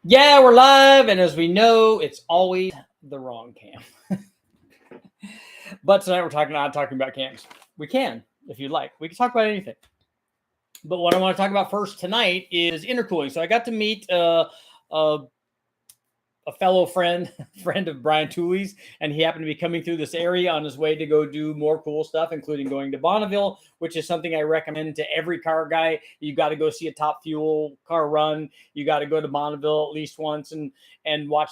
Yeah, we're live, and as we know, it's always the wrong cam. But tonight we're not talking about cams. We can, if you'd like. We can talk about anything. But what I want to talk about first tonight is intercooling. So I got to meet a fellow friend of Brian Tooley's, and he happened to be coming through this area on his way to go do more cool stuff, including going to Bonneville, which is something I recommend to every car guy. You got to go see a Top Fuel car run. You got to go to Bonneville at least once and watch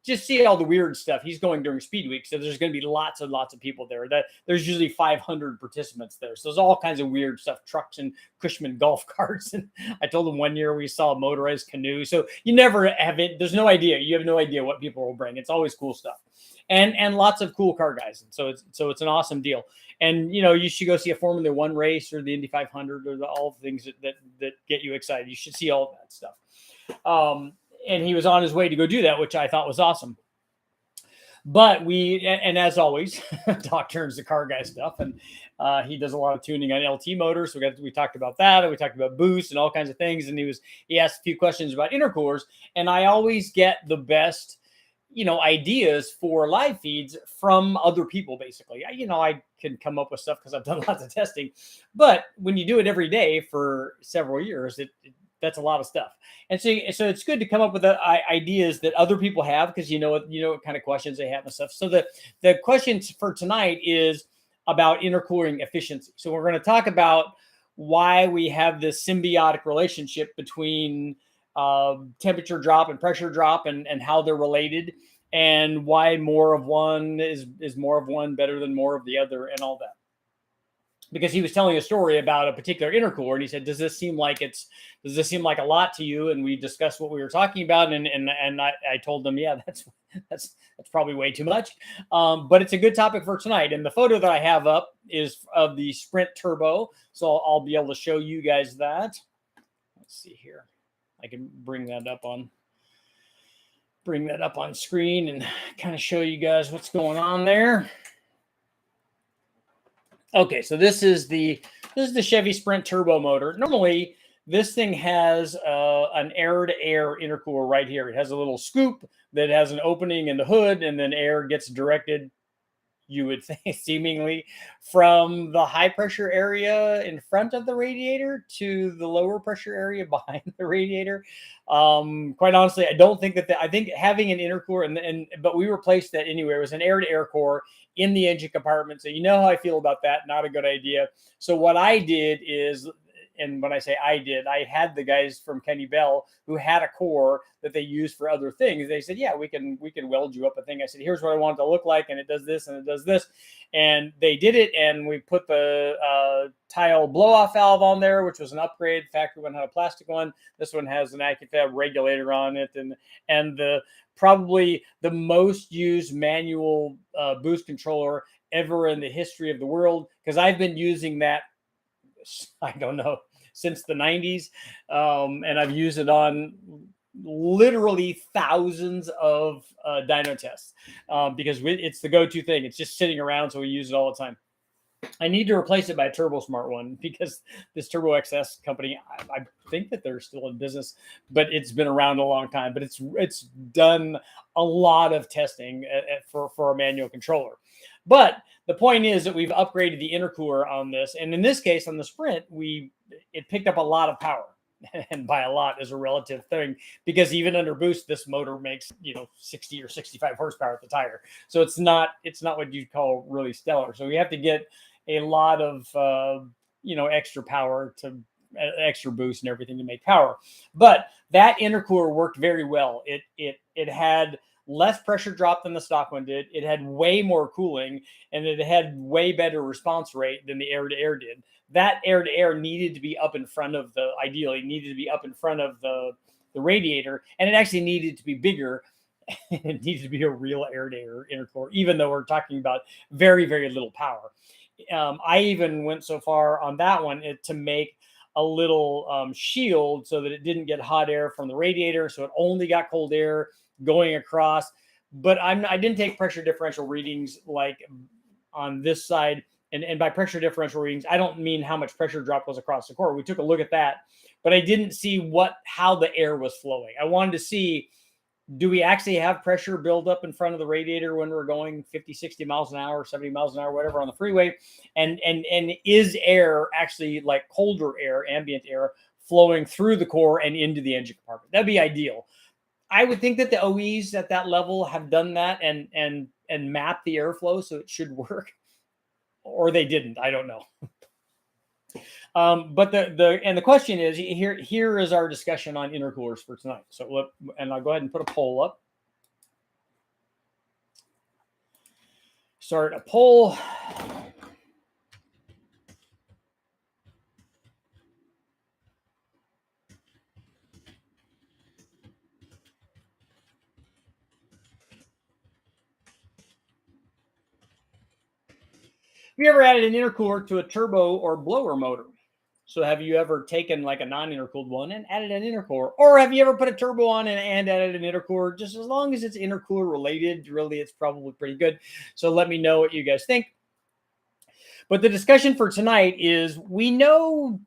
just see all the weird stuff. He's going during Speed Week, so there's going to be lots and lots of people there. There's usually 500 participants there, so there's all kinds of weird stuff, trucks and Cushman golf carts. And I told him one year we saw a motorized canoe. So you never have it. There's no idea. You have no idea what people will bring. It's always cool stuff, and lots of cool car guys. And so it's an awesome deal. And you should go see a Formula One race or the Indy 500 or all the things that get you excited. You should see all of that stuff. And he was on his way to go do that, which I thought was awesome. But and as always, Doc turns the car guy stuff, and he does a lot of tuning on LT motors. So we talked about that, and we talked about boost and all kinds of things. And he asked a few questions about intercoolers, and I always get the best, ideas for live feeds from other people. Basically, I can come up with stuff because I've done lots of testing, but when you do it every day for several years, that's a lot of stuff. And so it's good to come up with ideas that other people have, because you know what kind of questions they have and stuff. So the questions for tonight is about intercooling efficiency. So we're going to talk about why we have this symbiotic relationship between temperature drop and pressure drop, and how they're related, and why more of one is more of one better than more of the other, and all that. Because he was telling a story about a particular intercooler, and he said, does this seem like a lot to you? And we discussed what we were talking about, and I told them, yeah, that's probably way too much. But it's a good topic for tonight. And the photo that I have up is of the Sprint Turbo. So I'll be able to show you guys that. Let's see here. I can bring that up on screen and kind of show you guys what's going on there. Okay, so this is the Chevy Sprint turbo motor. Normally, this thing has an air-to-air intercooler right here. It has a little scoop that has an opening in the hood, and then air gets directed, you would think, seemingly, from the high-pressure area in front of the radiator to the lower pressure area behind the radiator. Quite honestly, I don't think I think having an intercooler, but we replaced that anyway. It was an air-to-air core in the engine compartment. So you know how I feel about that. Not a good idea. So what I did is, and when I say I had the guys from Kenny Bell who had a core that they used for other things. They said, yeah, we can weld you up a thing. I said, here's what I want it to look like, and it does this and it does this. And they did it, and we put the tile blow-off valve on there, which was an upgrade. The factory one had a plastic one. This one has an AccuFab regulator on it, and probably the most used manual boost controller ever in the history of the world, because I've been using that, I don't know, since the 90s. And I've used it on literally thousands of dyno tests because it's the go-to thing. It's just sitting around, so we use it all the time. I need to replace it by a Turbo Smart one, because this Turbo XS company, I think that they're still in business, but it's been around a long time. But it's done a lot of testing for a manual controller. But the point is that we've upgraded the intercooler on this, and in this case on the Sprint, it picked up a lot of power. And by a lot is a relative thing, because even under boost, this motor makes 60 or 65 horsepower at the tire. So it's not what you'd call really stellar. So we have to get a lot of extra power, to extra boost and everything to make power. But that intercooler worked very well. It had less pressure drop than the stock one did. It had way more cooling, and it had way better response rate than the air-to-air did. That air-to-air needed to be up in front of the radiator, and it actually needed to be bigger. It needed to be a real air-to-air intercooler, even though we're talking about very, very little power. I even went so far on that one to make a little shield so that it didn't get hot air from the radiator, so it only got cold air going across. But I didn't take pressure differential readings like on this side And by pressure differential readings, I don't mean how much pressure drop was across the core. We took a look at that, but I didn't see how the air was flowing. I wanted to see, do we actually have pressure build up in front of the radiator when we're going 50, 60 miles an hour, 70 miles an hour, whatever on the freeway? And is air actually, like colder air, ambient air, flowing through the core and into the engine compartment? That'd be ideal. I would think that the OEs at that level have done that and mapped the airflow, so it should work. Or they didn't. I don't know. But the question is, here is our discussion on intercoolers for tonight. So and I'll go ahead and put a poll up. Start a poll. Have you ever added an intercooler to a turbo or blower motor? So have you ever taken like a non-intercooled one and added an intercooler? Or have you ever put a turbo on and added an intercooler? Just as long as it's intercooler related, really, it's probably pretty good. So let me know what you guys think. But the discussion for tonight is, we know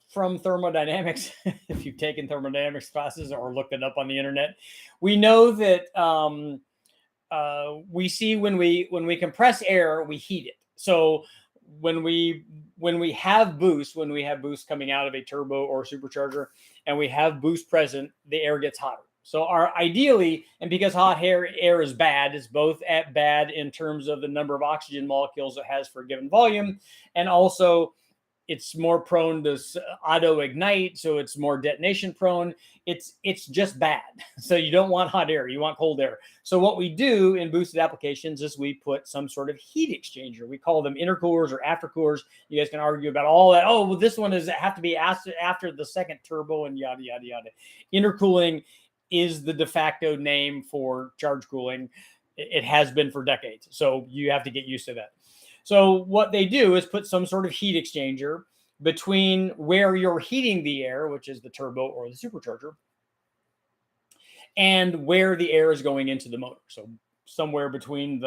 from thermodynamics, if you've taken thermodynamics classes or looked it up on the internet, we know that we see when we compress air, we heat it. So when we have boost, coming out of a turbo or supercharger, and we have boost present, the air gets hotter. So ideally, and because hot air is bad, it's both bad in terms of the number of oxygen molecules it has for a given volume, and also it's more prone to auto ignite, so it's more detonation prone. It's just bad. So you don't want hot air, you want cold air. So what we do in boosted applications is we put some sort of heat exchanger. We call them intercoolers or aftercoolers. You guys can argue about all that. Oh, well, this one have to be after the second turbo and yada yada yada. Intercooling is the de facto name for charge cooling. It has been for decades. So you have to get used to that. So what they do is put some sort of heat exchanger between where you're heating the air, which is the turbo or the supercharger, and where the air is going into the motor. So somewhere between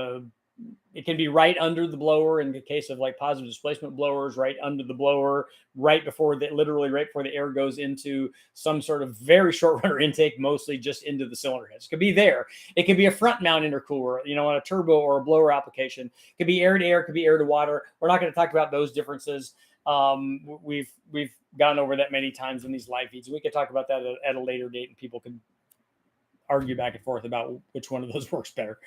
it can be right under the blower in the case of like positive displacement blowers, right under the blower, literally right before the air goes into some sort of very short runner intake, mostly just into the cylinder heads. It could be there. It could be a front mount intercooler, on a turbo or a blower application. It could be air to air, it could be air to water. We're not going to talk about those differences. We've gone over that many times in these live feeds. We could talk about that at a later date, and people can argue back and forth about which one of those works better.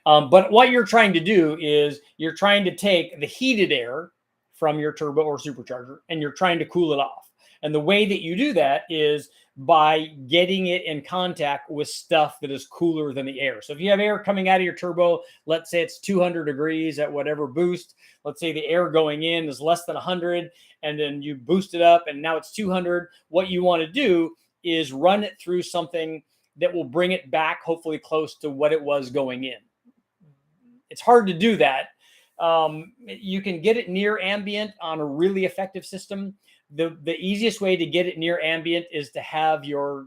But what you're trying to do is you're trying to take the heated air from your turbo or supercharger, and you're trying to cool it off. And the way that you do that is by getting it in contact with stuff that is cooler than the air. So if you have air coming out of your turbo, let's say it's 200 degrees at whatever boost. Let's say the air going in is less than 100, and then you boost it up, and now it's 200. What you want to do is run it through something that will bring it back, hopefully close to what it was going in. It's hard to do that. You can get it near ambient on a really effective system. The easiest way to get it near ambient is to have your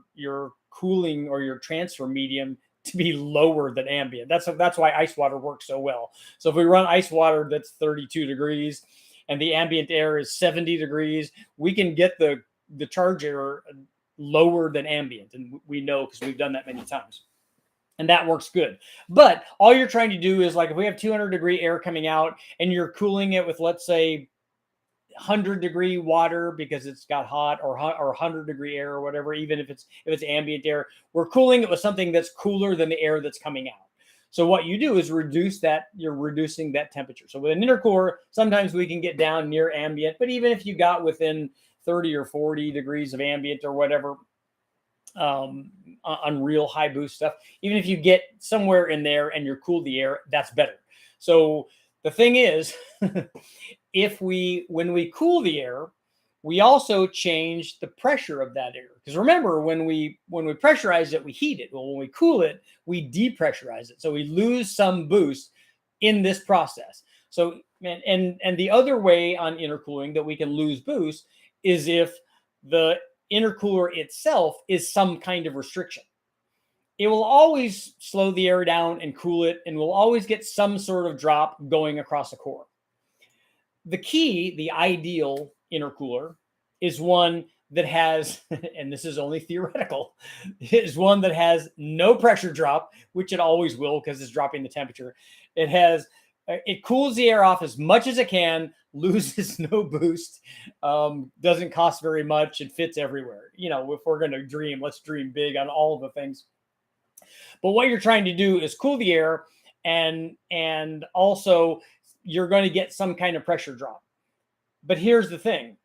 cooling or your transfer medium to be lower than ambient. That's why ice water works so well. So if we run ice water that's 32 degrees and the ambient air is 70 degrees, we can get the charge air lower than ambient. And we know because we've done that many times. And that works good. But all you're trying to do is, like, if we have 200 degree air coming out and you're cooling it with, let's say, 100 degree water because it's got hot, or 100 degree air or whatever, even if it's ambient air, we're cooling it with something that's cooler than the air that's coming out. So what you do is you're reducing that temperature. So with an intercooler, sometimes we can get down near ambient, but even if you got within 30 or 40 degrees of ambient or whatever, on real high boost stuff, even if you get somewhere in there and you're cool the air, that's better. So the thing is, when we cool the air, we also change the pressure of that air. Because remember, when we pressurize it, we heat it. Well, when we cool it, we depressurize it. So we lose some boost in this process. So and the other way on intercooling that we can lose boost is if the intercooler itself is some kind of restriction. It will always slow the air down and cool it, and we'll always get some sort of drop going across the core. The key, the ideal intercooler, is one that has, and this is only theoretical, is one that has no pressure drop, which it always will because it's dropping the temperature. It cools the air off as much as it can, loses no boost, doesn't cost very much, it fits everywhere. If we're going to dream, let's dream big on all of the things. But what you're trying to do is cool the air, and also you're going to get some kind of pressure drop. But here's the thing.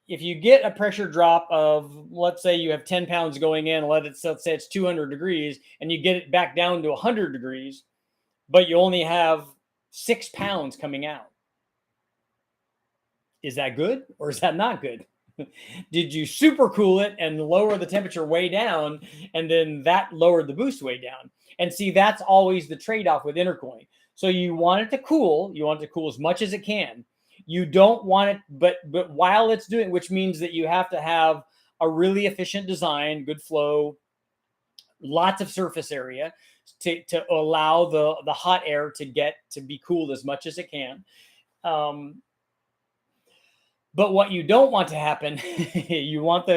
If you get a pressure drop of, let's say you have 10 pounds going in, let's say it's 200 degrees, and you get it back down to 100 degrees, but you only have 6 pounds coming out. Is that good or is that not good? Did you supercool it and lower the temperature way down, and then that lowered the boost way down? And see, that's always the trade-off with intercooling. So you want it to cool. You want it to cool as much as it can. You don't want it, but while it's doing, which means that you have to have a really efficient design, good flow, lots of surface area to allow the hot air to be cooled as much as it can. But what you don't want to happen, you want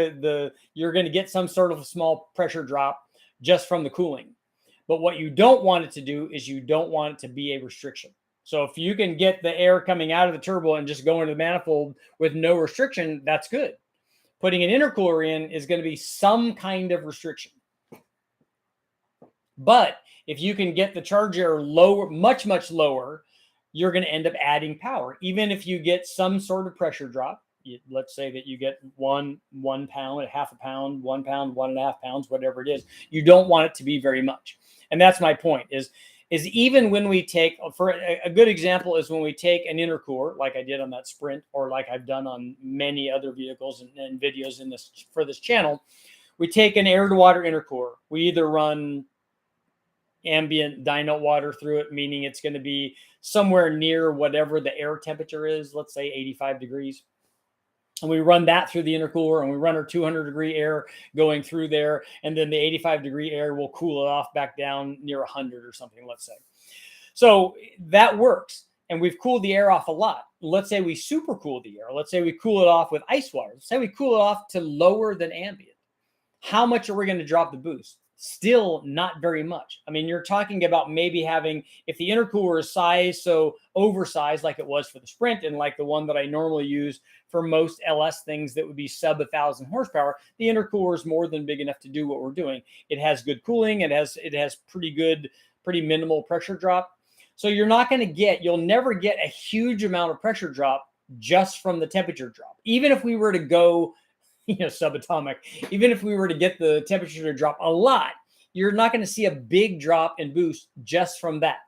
you're going to get some sort of a small pressure drop just from the cooling. But what you don't want it to do is you don't want it to be a restriction. So if you can get the air coming out of the turbo and just go into the manifold with no restriction, that's good. Putting an intercooler in is going to be some kind of restriction. But if you can get the charge air lower, much, much lower, you're going to end up adding power. Even if you get some sort of pressure drop, let's say that you get one pound, half a pound, 1 pound, 1.5 pounds, whatever it is, you don't want it to be very much. And that's my point is even when we take, for a good example is when we take an intercooler, like I did on that Sprint, or like I've done on many other vehicles and videos for this channel, we take an air to water intercooler. We either run ambient dyno water through it, meaning it's going to be somewhere near whatever the air temperature is, let's say 85 degrees. And we run that through the intercooler, and we run our 200-degree air going through there. And then the 85-degree air will cool it off back down near 100 or something, let's say. So that works. And we've cooled the air off a lot. Let's say we super cool the air. Let's say we cool it off with ice water. Let's say we cool it off to lower than ambient. How much are we going to drop the boost? Still not very much. I mean, you're talking about maybe having, if the intercooler is size, so oversized like it was for the Sprint and like the one that I normally use for most LS things that would be sub 1,000 horsepower, the intercooler is more than big enough to do what we're doing. It has good cooling. It has pretty minimal pressure drop. So you'll never get a huge amount of pressure drop just from the temperature drop. Even if we were to go subatomic, even if we were to get the temperature to drop a lot, you're not going to see a big drop in boost just from that.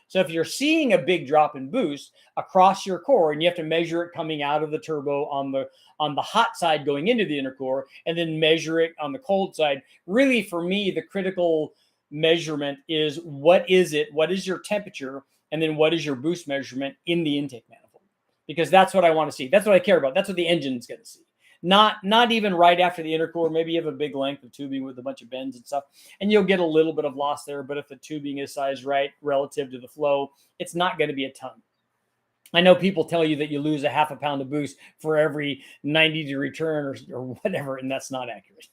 So if you're seeing a big drop in boost across your core, and you have to measure it coming out of the turbo on the hot side going into the intercooler, and then measure it on the cold side, really for me, the critical measurement is what is your temperature, and then what is your boost measurement in the intake manifold, because that's what I want to see. That's what I care about. That's what the engine's going to see. Not even right after the intercooler. Maybe you have a big length of tubing with a bunch of bends and stuff, and you'll get a little bit of loss there. But if the tubing is sized right relative to the flow, it's not going to be a ton. I know people tell you that you lose a half a pound of boost for every 90-degree turn or whatever, and that's not accurate.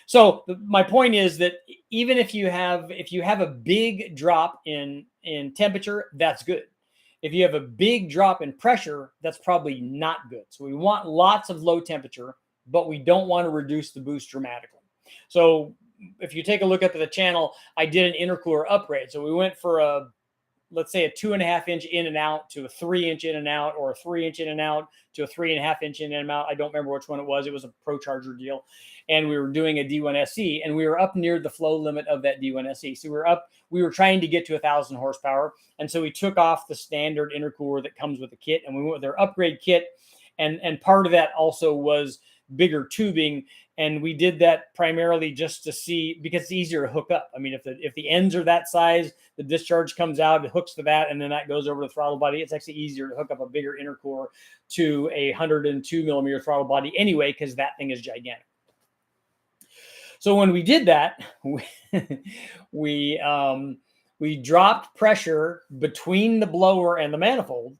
So my point is that even if you have a big drop in temperature, that's good. If you have a big drop in pressure, that's probably not good. So we want lots of low temperature, but we don't want to reduce the boost dramatically. So if you take a look at the channel, I did an intercooler upgrade. So we went for let's say a 2.5-inch in and out to a 3-inch in and out, or a 3-inch in and out to a 3.5-inch in and out. I don't remember which one it was. It was a Pro Charger deal. And we were doing a D1SE, and we were up near the flow limit of that D1SE. So we were trying to get to 1,000 horsepower. And so we took off the standard intercooler that comes with the kit, and we went with their upgrade kit. And part of that also was bigger tubing. And we did that primarily just to see, because it's easier to hook up. I mean, if the ends are that size, the discharge comes out, it hooks to that, and then that goes over the throttle body. It's actually easier to hook up a bigger intercooler to a 102 millimeter throttle body anyway, because that thing is gigantic. So when we did that, we dropped pressure between the blower and the manifold,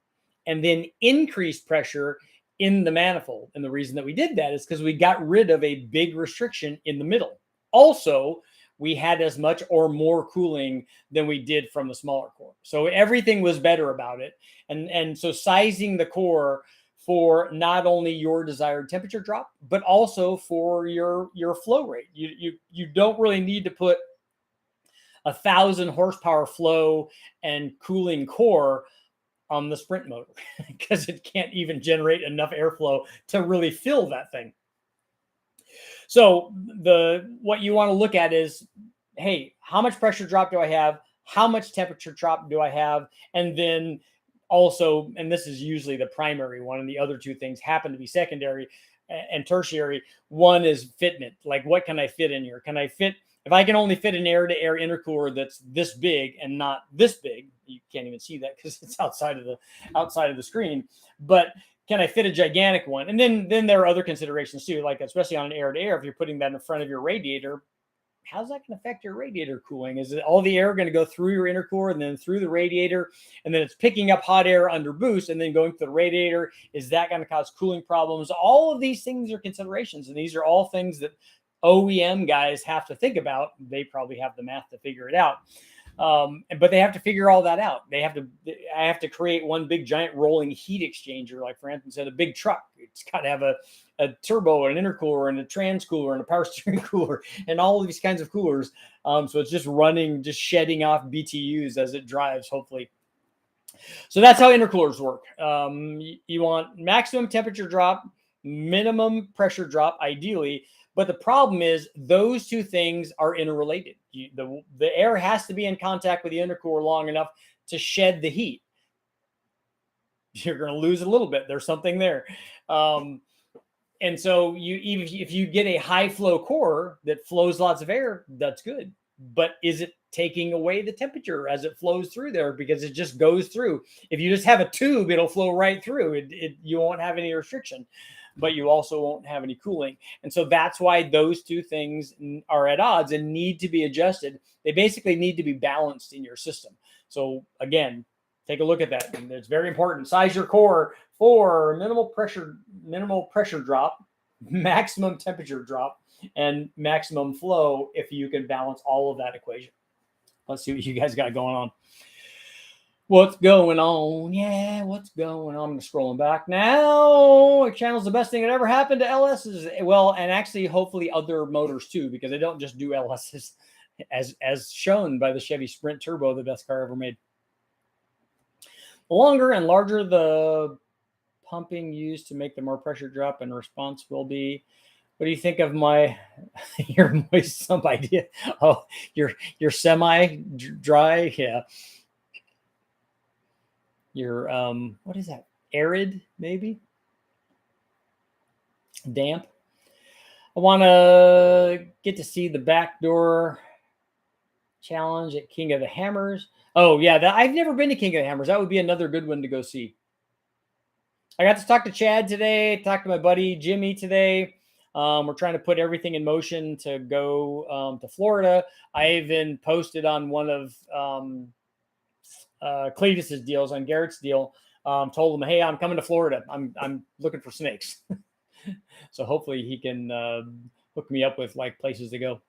and then increased pressure in the manifold. And the reason that we did that is because we got rid of a big restriction in the middle. Also, we had as much or more cooling than we did from the smaller core. So everything was better about it. And so sizing the core for not only your desired temperature drop, but also for your flow rate. You don't really need to put 1,000 horsepower flow and cooling core on the sprint motor because it can't even generate enough airflow to really fill that thing. So what you want to look at is, hey, how much pressure drop do I have? How much temperature drop do I have? And then also, and this is usually the primary one, and the other two things happen to be secondary and tertiary. One is fitment. Like, what can I fit in here? Can I fit, if I can only fit an air-to-air intercooler that's this big and not this big, you can't even see that because it's outside of the screen, but can I fit a gigantic one? And then there are other considerations too, like especially on an air-to-air, if you're putting that in front of your radiator, how's that going to affect your radiator cooling? Is it all the air going to go through your intercooler and then through the radiator, and then it's picking up hot air under boost and then going to the radiator? Is that going to cause cooling problems? All of these things are considerations, and these are all things that OEM guys have to think about. They probably have the math to figure it out. But they have to figure all that out. I have to create one big giant rolling heat exchanger, like for instance, at a big truck. It's got to have a turbo, an intercooler, and a transcooler, and a power steering cooler, and all of these kinds of coolers. So it's just shedding off BTUs as it drives, hopefully. So that's how intercoolers work. You want maximum temperature drop, minimum pressure drop, ideally. But the problem is those two things are interrelated. The air has to be in contact with the intercooler long enough to shed the heat. You're going to lose a little bit. There's something there. And so if you get a high flow core that flows lots of air, that's good. But is it taking away the temperature as it flows through there? Because it just goes through. If you just have a tube, it'll flow right through. You won't have any restriction, but you also won't have any cooling. And so that's why those two things are at odds and need to be adjusted. They basically need to be balanced in your system. So again, take a look at that. And it's very important. Size your core for minimal pressure drop, maximum temperature drop, and maximum flow if you can balance all of that equation. Let's see what you guys got going on. What's going on? Yeah, what's going on? I'm scrolling back now. Channel's the best thing that ever happened to LSs. Well, and actually, hopefully other motors too, because they don't just do LSs, as shown by the Chevy Sprint Turbo, the best car ever made. The longer and larger the pumping used to make the more pressure drop and response will be. What do you think of your moist sump idea? Oh, your semi dry, yeah. Your what is that? Arid, maybe? Damp. I want to get to see the backdoor challenge at King of the Hammers. Oh yeah, I've never been to King of the Hammers. That would be another good one to go see. I got to talk to Chad today. Talked to my buddy Jimmy today. We're trying to put everything in motion to go to Florida. I even posted on one of Cletus's deals, on Garrett's deal. Told him, hey, I'm coming to Florida. I'm looking for snakes. So hopefully he can hook me up with like places to go.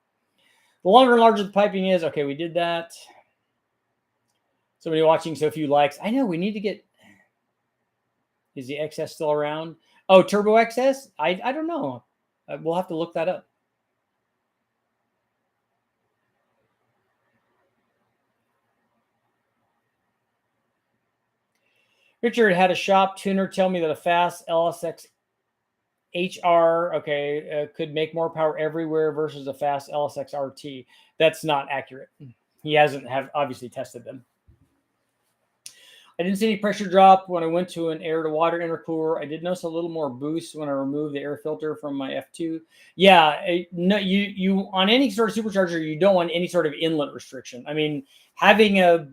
The longer and larger the piping is, okay, we did that. Somebody watching, so few likes. I know we need to get. Is the XS still around? Oh, Turbo XS? I don't know. We'll have to look that up. Richard had a shop tuner tell me that a fast LSX HR, could make more power everywhere versus a fast LSX RT. That's not accurate. He hasn't obviously tested them. I didn't see any pressure drop when I went to an air to water intercooler. I did notice a little more boost when I removed the air filter from my F2. Yeah, no, you on any sort of supercharger, you don't want any sort of inlet restriction. I mean, having a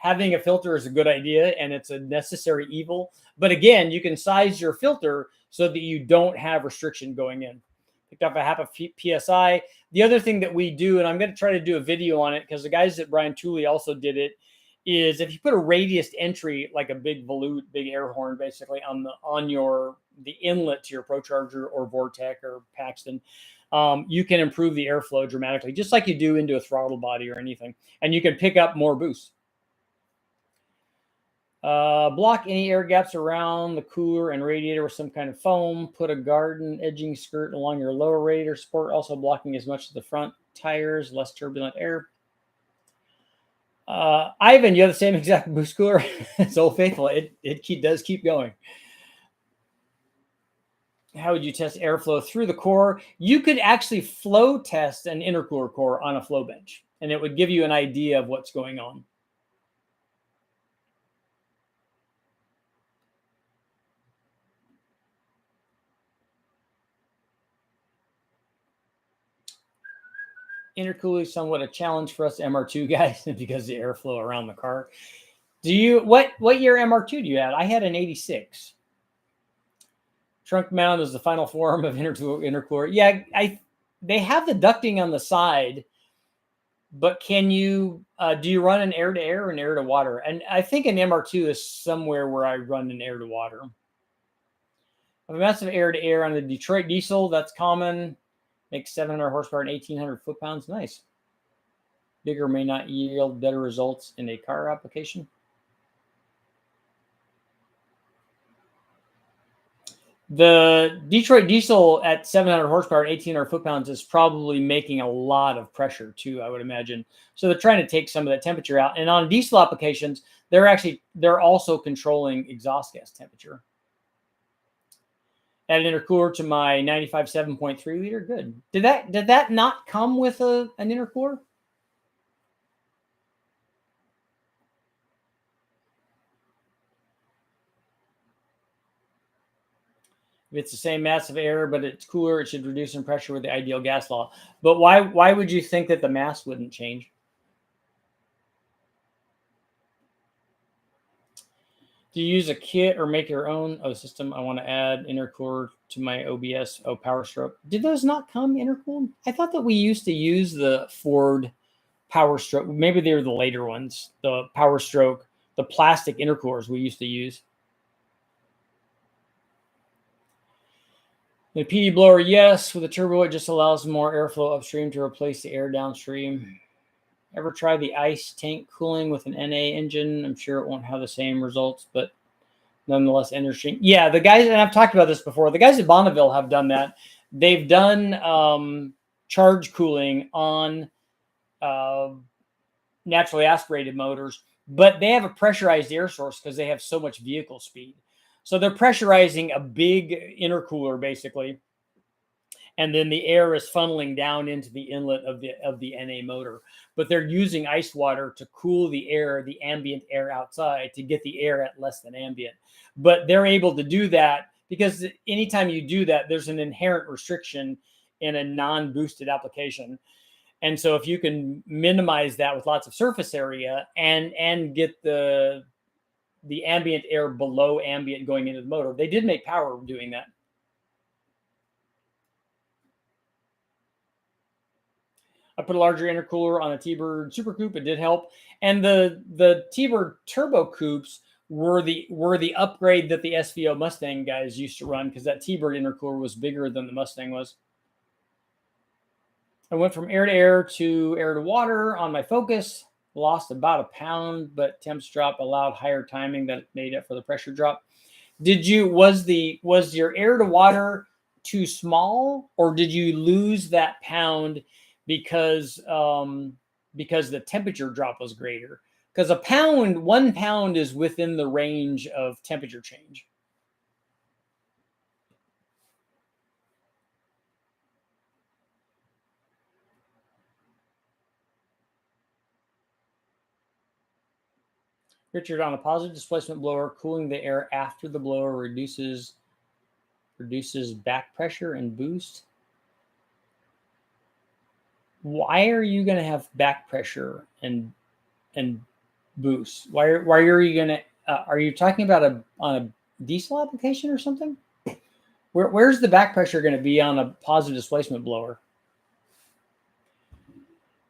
having a filter is a good idea and it's a necessary evil. But again, you can size your filter so that you don't have restriction going in. Picked up a half a PSI. The other thing that we do, and I'm going to try to do a video on it because the guys at Brian Tooley also did it, is if you put a radiused entry, like a big volute, big air horn, basically on the inlet to your ProCharger or Vortec or Paxton, you can improve the airflow dramatically, just like you do into a throttle body or anything, and you can pick up more boost. Block any air gaps around the cooler and radiator with some kind of foam. Put a garden edging skirt along your lower radiator support, also blocking as much of the front tires, less turbulent air. Ivan, you have the same exact boost cooler. It's Old Faithful. It does keep going. How would you test airflow through the core? You could actually flow test an intercooler core on a flow bench, and it would give you an idea of what's going on. Intercooling is somewhat a challenge for us MR2 guys because the airflow around the car. What year MR2 do you have? I had an 86. Trunk mount is the final form of intercooler. Yeah, they have the ducting on the side, but can you do you run an air to air or an air to water? And I think an MR2 is somewhere where I run an air to water. I have a massive air to air on the Detroit diesel. That's common. Makes 700 horsepower and 1,800 foot-pounds. Nice. Bigger may not yield better results in a car application. The Detroit diesel at 700 horsepower and 1,800 foot-pounds is probably making a lot of pressure too, I would imagine. So they're trying to take some of that temperature out. And on diesel applications, they're also controlling exhaust gas temperature. Add an intercooler to my 95 7.3 liter. Good. Did that not come with an intercooler? If it's the same mass of air, but it's cooler, it should reduce in pressure with the ideal gas law. But why would you think that the mass wouldn't change? Do you use a kit or make your own system? I want to add intercooler to my OBS. Oh, Power Stroke. Did those not come intercooled? I thought that we used to use the Ford Power Stroke. Maybe they were the later ones. The Power Stroke, the plastic intercoolers we used to use. The PD blower, yes. With a turbo, it just allows more airflow upstream to replace the air downstream. Ever try the ice tank cooling with an NA engine? I'm sure it won't have the same results, but nonetheless interesting. Yeah, the guys, and I've talked about this before, the guys at Bonneville have done that. They've done charge cooling on naturally aspirated motors, but they have a pressurized air source because they have so much vehicle speed. So they're pressurizing a big intercooler basically, and then the air is funneling down into the inlet of the NA motor. But they're using ice water to cool the air, the ambient air outside, to get the air at less than ambient. But they're able to do that because anytime you do that, there's an inherent restriction in a non-boosted application. And so if you can minimize that with lots of surface area and get the ambient air below ambient going into the motor, they did make power doing that. I put a larger intercooler on a T-Bird Super Coupe. It did help. And the T-Bird Turbo Coupes were the upgrade that the SVO Mustang guys used to run, because that T-Bird intercooler was bigger than the Mustang was. I went from air to air to water on my Focus. Lost about a pound, but temps drop allowed higher timing that made up for the pressure drop. Was your air to water too small, or did you lose that pound because the temperature drop was greater? Because 1 pound is within the range of temperature change. Richard, on a positive displacement blower, cooling the air after the blower reduces back pressure and boost. Why are you going to have back pressure and boost? Why are you going to? Are you talking about on a diesel application or something? Where's the back pressure going to be on a positive displacement blower?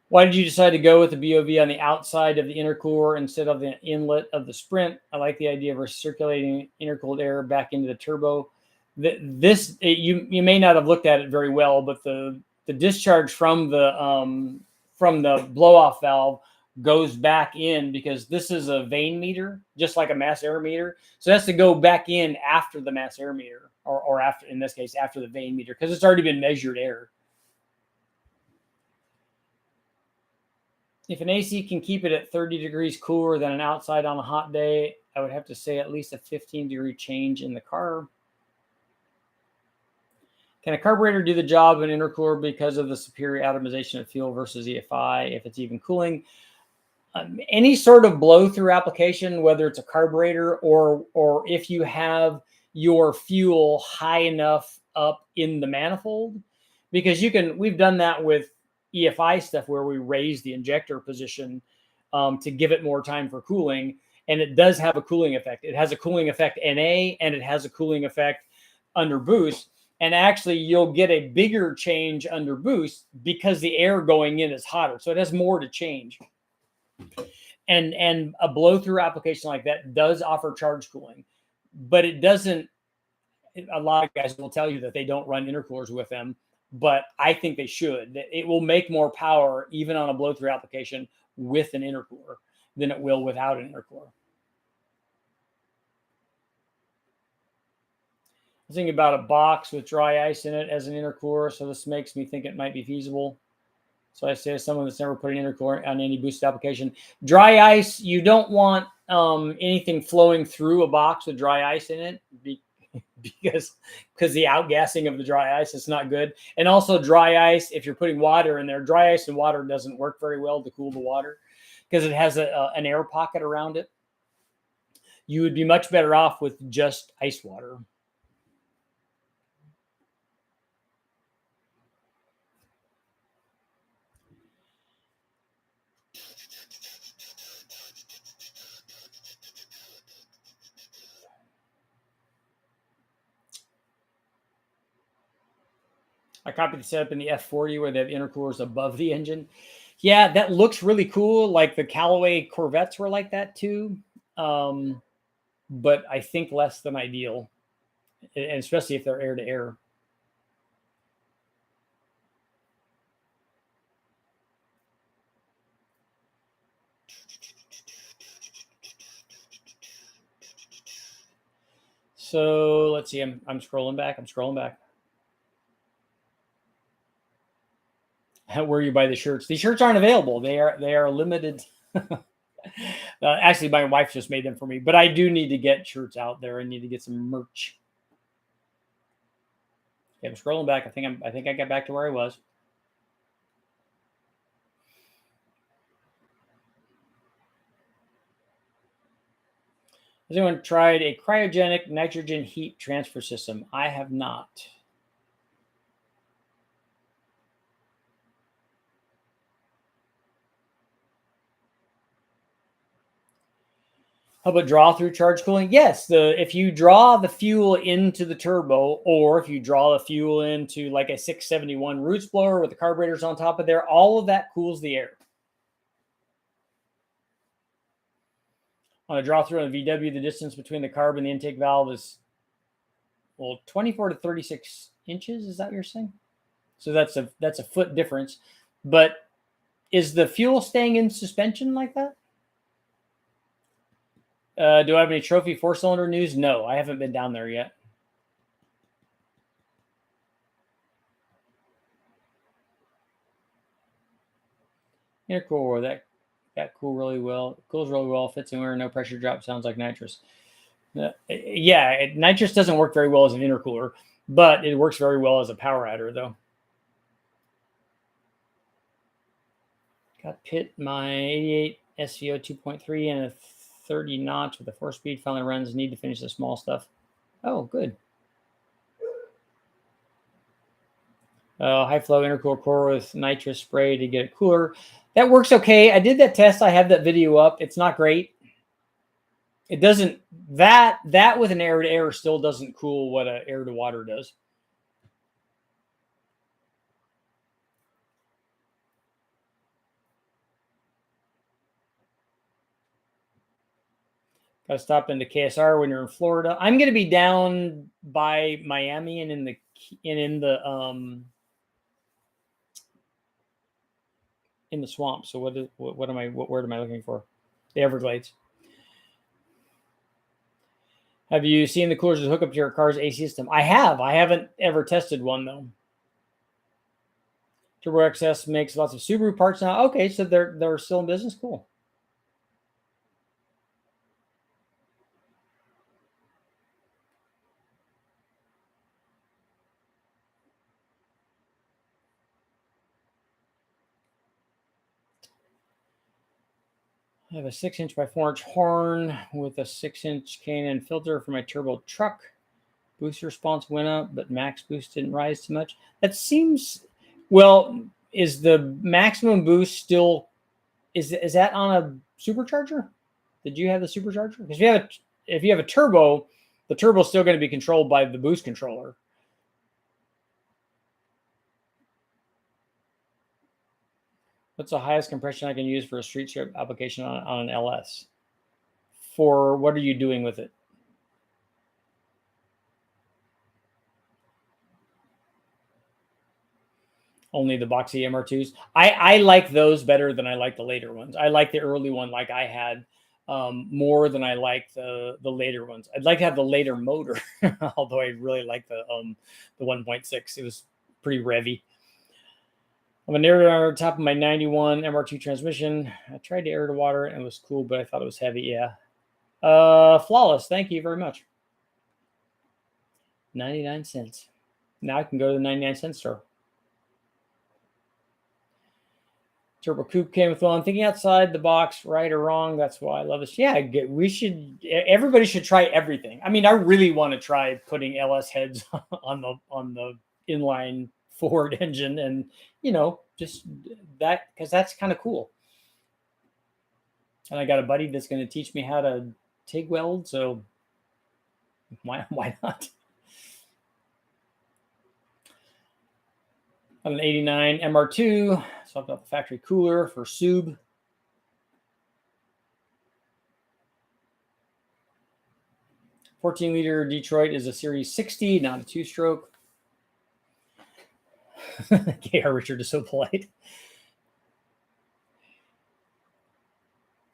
Why did you decide to go with the BOV on the outside of the intercooler instead of the inlet of the Sprint? I like the idea of recirculating intercooled air back into the turbo. You may not have looked at it very well, but the discharge from the blow off valve goes back in, because this is a vane meter, just like a mass air meter. So it has to go back in after the mass air meter, or after, in this case, after the vane meter, because it's already been measured air. If an AC can keep it at 30 degrees cooler than an outside on a hot day, I would have to say at least a 15-degree change in the carb. Can a carburetor do the job of an intercooler because of the superior atomization of fuel versus EFI if it's even cooling? Any sort of blow-through application, whether it's a carburetor or if you have your fuel high enough up in the manifold, because we've done that with EFI stuff where we raise the injector position to give it more time for cooling, and it does have a cooling effect. It has a cooling effect NA, and it has a cooling effect under boost. And actually, you'll get a bigger change under boost because the air going in is hotter, so it has more to change. And a blow-through application like that does offer charge cooling, but it doesn't. A lot of guys will tell you that they don't run intercoolers with them, but I think they should. It will make more power even on a blow-through application with an intercooler than it will without an intercooler. I was thinking about a box with dry ice in it as an intercooler, so this makes me think it might be feasible. So I say to someone that's never put an intercooler on any boosted application, dry ice, you don't want anything flowing through a box with dry ice in it because the outgassing of the dry ice is not good. And also dry ice, if you're putting water in there, dry ice and water doesn't work very well to cool the water because it has an air pocket around it. You would be much better off with just ice water. I copied the setup in the F40 where they have intercoolers above the engine. Yeah, that looks really cool. Like the Callaway Corvettes were like that too. But I think less than ideal, and especially if they're air to air. So let's see. I'm scrolling back. Where you buy the shirts? These shirts aren't available. They are limited. Actually, my wife just made them for me, but I do need to get shirts out there. I need to get some merch. Okay, I'm scrolling back. I think I got back to where I was. Has anyone tried a cryogenic nitrogen heat transfer system? I have not. How about draw through charge cooling? Yes, if you draw the fuel into the turbo, or if you draw the fuel into like a 671 Roots blower with the carburetors on top of there, all of that cools the air. On a draw through on the VW, the distance between the carb and the intake valve is 24 to 36 inches. Is that what you're saying? So that's a foot difference. But is the fuel staying in suspension like that? Do I have any trophy 4-cylinder news? No, I haven't been down there yet. Intercooler, that cools really well, fits anywhere, no pressure drop, sounds like nitrous. Yeah, nitrous doesn't work very well as an intercooler, but it works very well as a power adder, though. Got pit my 88 SVO 2.3 and a 30 knots with a 4-speed. Finally runs. Need to finish the small stuff. Oh, good. High flow intercooler core with nitrous spray to get it cooler. That works okay. I did that test. I have that video up. It's not great. It doesn't, that with an air to air still doesn't cool what an air to water does. Got to stop into KSR when you're in Florida. I'm going to be down by Miami and in the swamp. So what word am I looking for? The Everglades. Have you seen the coolers that hook up to your car's AC system? I have. I haven't ever tested one though. Turbo XS makes lots of Subaru parts now. Okay, so they're still in business. Cool. I have a 6-inch by 4-inch horn with a 6-inch K&N filter for my turbo truck. Boost response went up, but max boost didn't rise too much. That seems, well, is the maximum boost still, is that on a supercharger? Did you have the supercharger? Because if you have a turbo, the turbo is still going to be controlled by the boost controller. What's the highest compression I can use for a street strip application on an LS? For what are you doing with it? Only the boxy MR2s. I like those better than I like the later ones. I like the early one like I had more than I like the later ones. I'd like to have the later motor, although I really like the 1.6. It was pretty revvy. I'm an air to top of my 91 MR2 transmission. I tried to air to water and it was cool, but I thought it was heavy. Yeah. Flawless. Thank you very much. 99 cents. Now I can go to the 99-cent store. Turbo Coupe came with one. Thinking outside the box, right or wrong. That's why I love this. Yeah, everybody should try everything. I mean, I really want to try putting LS heads on the inline Ford engine, and just that, because that's kind of cool. And I got a buddy that's going to teach me how to TIG weld, so why not? An 89 MR2, swapped out the factory cooler for Sub. .14-liter Detroit is a Series 60, not a 2-stroke. KR Richard is so polite.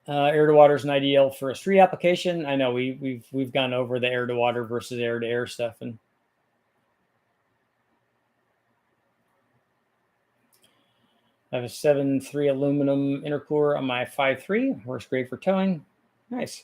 Air to water is an ideal for a street application. I know we've gone over the air to water versus air to air stuff, and I have a 7.3 aluminum intercooler on my 5.3. Works great for towing. Nice.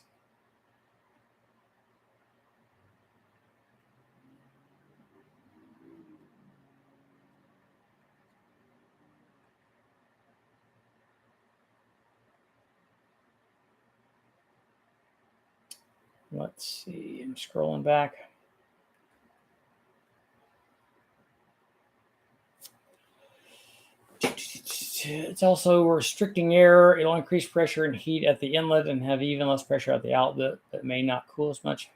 Let's see. I'm scrolling back. It's also restricting air. It'll increase pressure and heat at the inlet and have even less pressure at the outlet, but may not cool as much.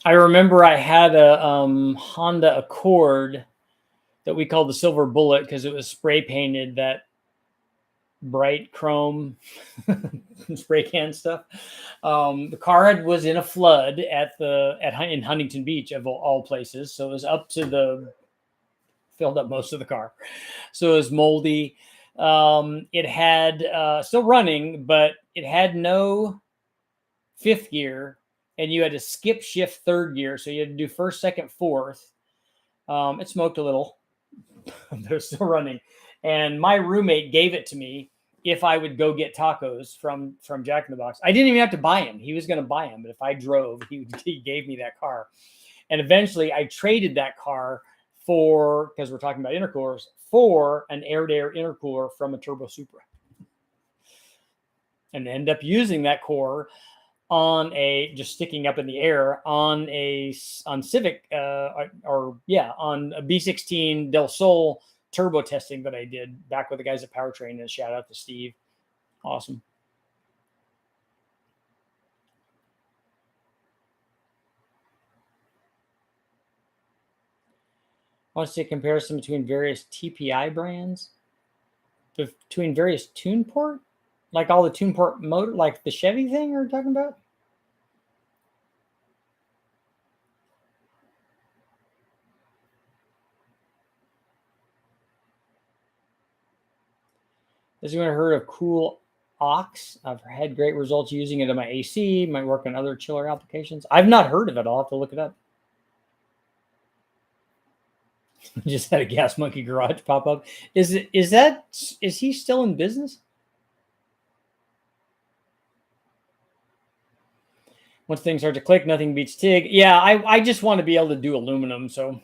I remember I had a Honda Accord that we called the Silver Bullet because it was spray painted that bright chrome spray can stuff. The car was in a flood in Huntington Beach, of all places, so it was filled up most of the car, so it was moldy. It had still running, but it had no fifth gear, and you had to skip shift third gear, so you had to do first, second, fourth. It smoked a little, but it was still running. And my roommate gave it to me if I would go get tacos from Jack in the Box. I didn't even have to buy him. He was going to buy him, but if I drove, he gave me that car. And eventually I traded that car because we're talking about intercoolers, for an air-to-air intercooler from a Turbo Supra. And end up using that core on just sticking up in the air on Civic on a B16 Del Sol turbo testing that I did back with the guys at Powertrain, and shout out to Steve. Awesome. I want to see a comparison between various TPI brands, between various tune port, like all the tune port motor, like the Chevy thing we're talking about. Has anyone heard of Cool Ox? I've had great results using it in my AC. Might work on other chiller applications. I've not heard of it. I'll have to look it up. Just had a Gas Monkey Garage pop up. Is he still in business? Once things start to click, nothing beats TIG. Yeah, I just want to be able to do aluminum. So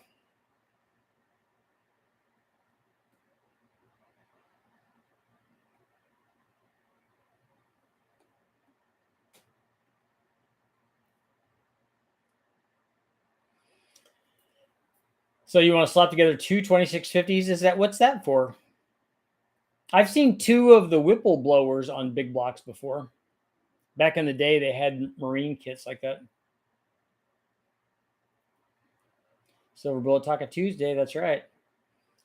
you want to slap together two 2650s? Is that what's that for? I've seen two of the Whipple blowers on big blocks before. Back in the day, they had marine kits like that. Silver Bullet Taco Tuesday. That's right.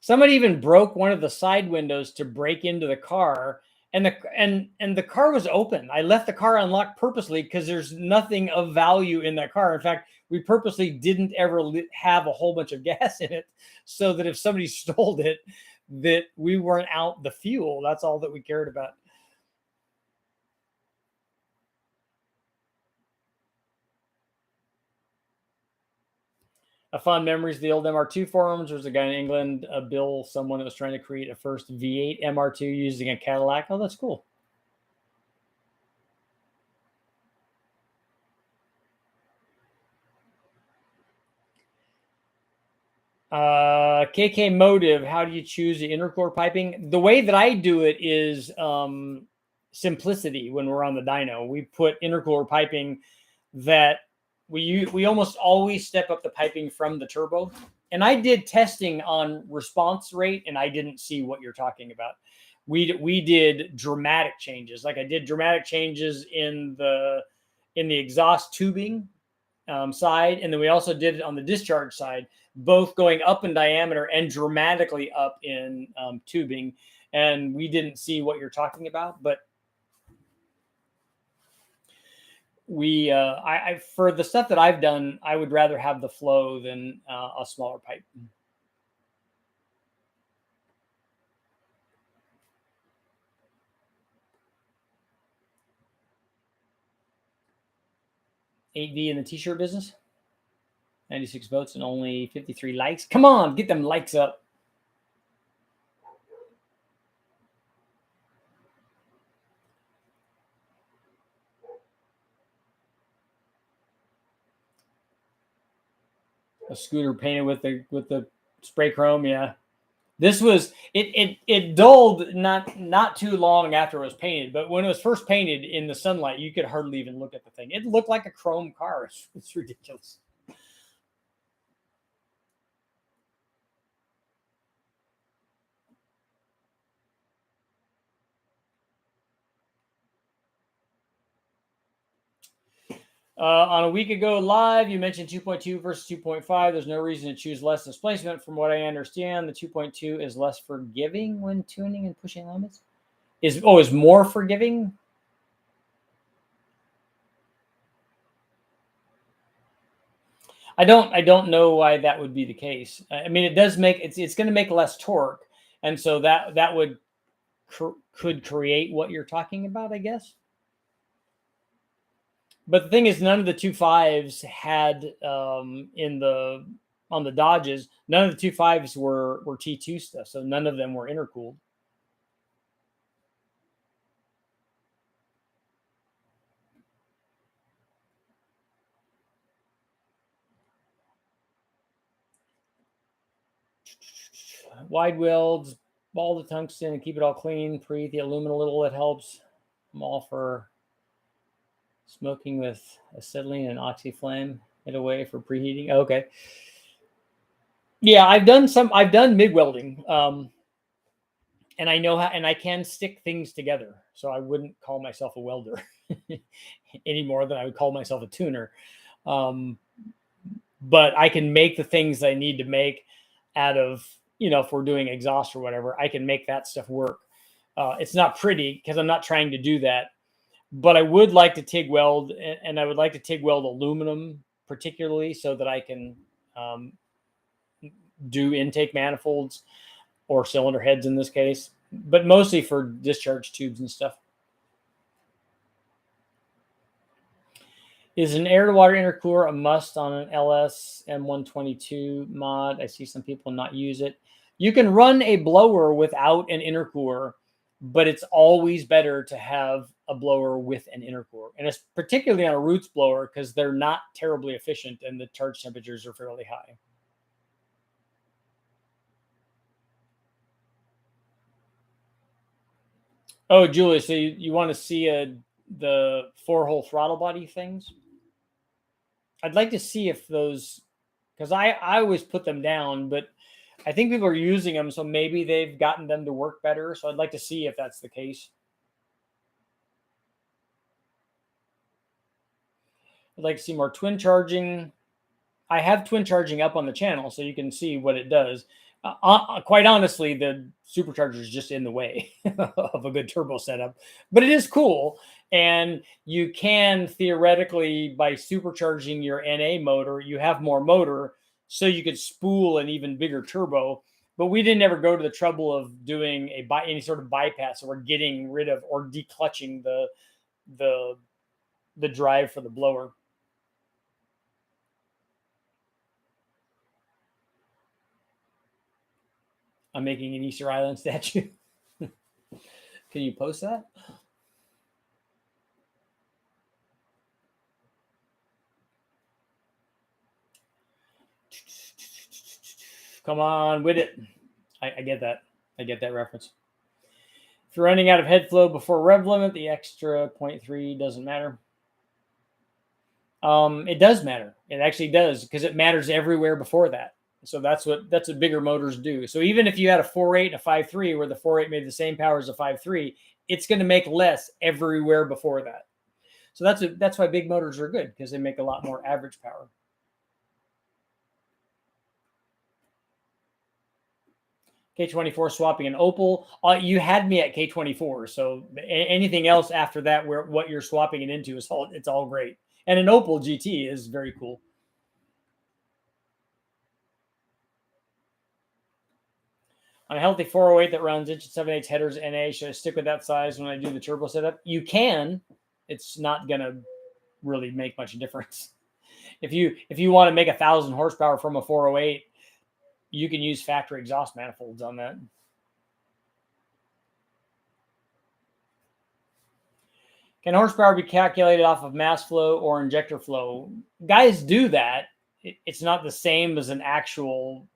Somebody even broke one of the side windows to break into the car, and the car was open. I left the car unlocked purposely because there's nothing of value in that car. In fact, we purposely didn't ever have a whole bunch of gas in it, so that if somebody stole it, that we weren't out the fuel. That's all that we cared about. A fond memories of the old MR2 forums. There was a guy in England, someone that was trying to create a first V8 MR2 using a Cadillac. Oh, that's cool. KK Motive, how do you choose the intercooler piping? The way that I do it is simplicity. When we're on the dyno, we put intercooler piping that we almost always step up the piping from the turbo. And I did testing on response rate, and I didn't see what you're talking about. We did dramatic changes. Like I did dramatic changes in the exhaust tubing side, and then we also did it on the discharge side, both going up in diameter and dramatically up in tubing. And we didn't see what you're talking about, but I for the stuff that I've done, I would rather have the flow than a smaller pipe. $8V in the t-shirt business. 96 votes and only 53 likes. Come on, get them likes up. A scooter painted with the spray chrome. Yeah, this was it dulled not too long after it was painted, but when it was first painted in the sunlight, you could hardly even look at the thing. It looked like a chrome car. It's ridiculous. On a week ago live, you mentioned 2.2 versus 2.5. There's no reason to choose less displacement. From what I understand, the 2.2 is less forgiving when tuning and pushing limits. Is more forgiving? I don't know why that would be the case. I mean, it does make it's going to make less torque, and so that would could create what you're talking about, I guess. But the thing is, none of the 2.5s had on the Dodges. None of the 2.5s were T2 stuff, so none of them were intercooled. Wide welds, ball the tungsten, and keep it all clean. Preheat the aluminum a little. It helps. I'm all for smoking with acetylene and oxyflame it away for preheating. Okay. Yeah, I've done MIG welding, and I know how, and I can stick things together. So I wouldn't call myself a welder any more than I would call myself a tuner. But I can make the things I need to make. out of, if we're doing exhaust or whatever, I can make that stuff work. It's not pretty because I'm not trying to do that, but I would like to TIG weld, and I would like to TIG weld aluminum particularly so that I can do intake manifolds or cylinder heads in this case, but mostly for discharge tubes and stuff. Is an air-to-water intercooler a must on an LS M122 mod? I see some people not use it. You can run a blower without an intercooler, but it's always better to have a blower with an intercooler. And it's particularly on a roots blower because they're not terribly efficient and the charge temperatures are fairly high. Oh, Julie, so you want to see the 4-hole throttle body things? I'd like to see if those, because I always put them down, but I think people are using them, so maybe they've gotten them to work better. So I'd like to see if that's the case. I'd like to see more twin charging. I have twin charging up on the channel, so you can see what it does. Quite honestly, the supercharger is just in the way of a good turbo setup, but it is cool. And you can theoretically, by supercharging your NA motor, you have more motor, so you could spool an even bigger turbo. But we didn't ever go to the trouble of doing any sort of bypass or getting rid of or declutching the drive for the blower. I'm making an Easter Island statue. Can you post that? Come on with it. I get that. I get that reference. If you're running out of head flow before rev limit, the extra 0.3 doesn't matter. It does matter. It actually does, because it matters everywhere before that. So that's what bigger motors do. So even if you had a 4.8 and a 5.3 where the 4.8 made the same power as a 5.3, it's going to make less everywhere before that. So that's why big motors are good, because they make a lot more average power. K24 swapping an Opal. You had me at K24, so anything else after that, what you're swapping it into it's all great. And an Opal GT is very cool. On a healthy 408 that runs inch and 7/8 headers NA, should I stick with that size when I do the turbo setup? You can. It's not gonna really make much difference. If you want to make 1,000 horsepower from a 408, you can use factory exhaust manifolds on that. Can horsepower be calculated off of mass flow or injector flow? Guys do that. It's not the same as an actual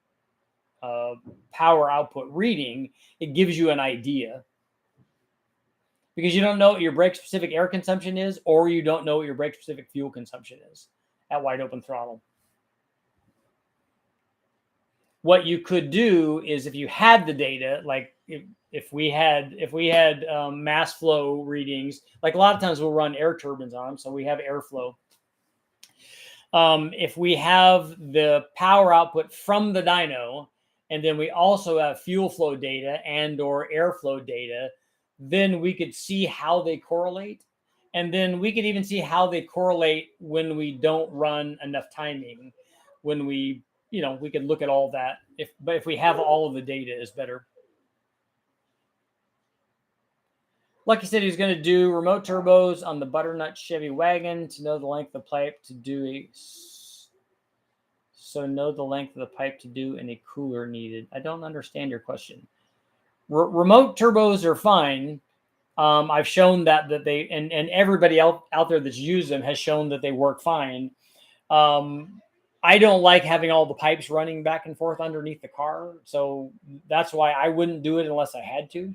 power output reading. It gives you an idea, because you don't know what your brake specific air consumption is, or you don't know what your brake specific fuel consumption is at wide open throttle. What you could do is, if you had the data, like if we had mass flow readings, like a lot of times we'll run air turbines on them, so we have airflow. If we have the power output from the dyno, and then we also have fuel flow data and or airflow data, then we could see how they correlate. And then we could even see how they correlate when we don't run enough timing, when we could look at all that. But if we have all of the data, is better. Lucky said he was going to do remote turbos on the butternut Chevy wagon to know the length of the pipe to do know the length of the pipe to do any cooler needed. I don't understand your question. Remote turbos are fine. I've shown that they and everybody out there that's used them has shown that they work fine. I don't like having all the pipes running back and forth underneath the car, so that's why I wouldn't do it unless I had to.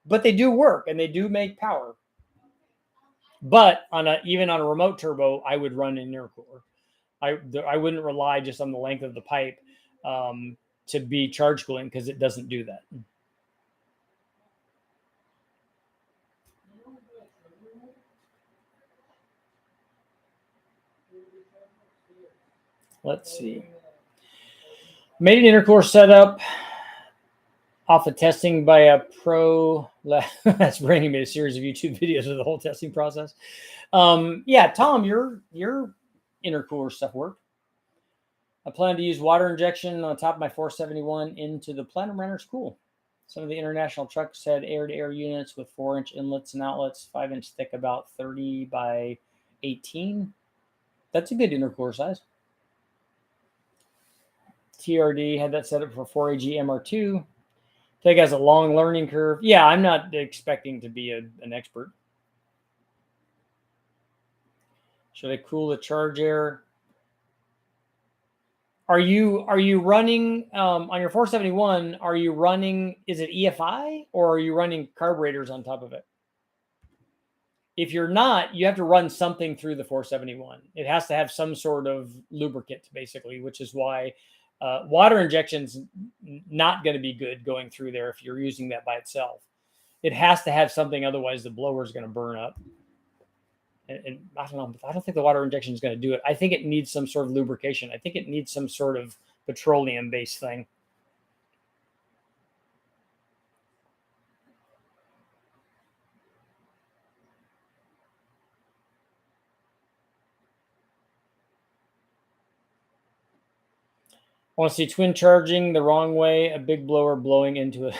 But they do work and they do make power. But even on a remote turbo, I would run an intercooler. I wouldn't rely just on the length of the pipe to be charge cooling, because it doesn't do that. Let's see. Made an intercooler setup off of testing by a pro. That's bringing me a series of YouTube videos of the whole testing process. Yeah, Tom, your intercooler stuff worked. I plan to use water injection on top of my 471 into the Platinum Runner's cool. Some of the international trucks had air-to-air units with 4-inch inlets and outlets, 5-inch thick, about 30 by 18. That's a good intercooler size. TRD had that set up for 4AG MR2. Tech has a long learning curve. Yeah, I'm not expecting to be an expert. Should I cool the charge air? Are you running on your 471? Are you running? Is it EFI or are you running carburetors on top of it? If you're not, you have to run something through the 471. It has to have some sort of lubricant, basically, which is why water injection's not going to be good going through there if you're using that by itself. It has to have something, otherwise the blower is going to burn up. And I don't know. I don't think the water injection is going to do it. I think it needs some sort of lubrication. I think it needs some sort of petroleum-based thing. I want to see twin charging the wrong way, a big blower blowing into a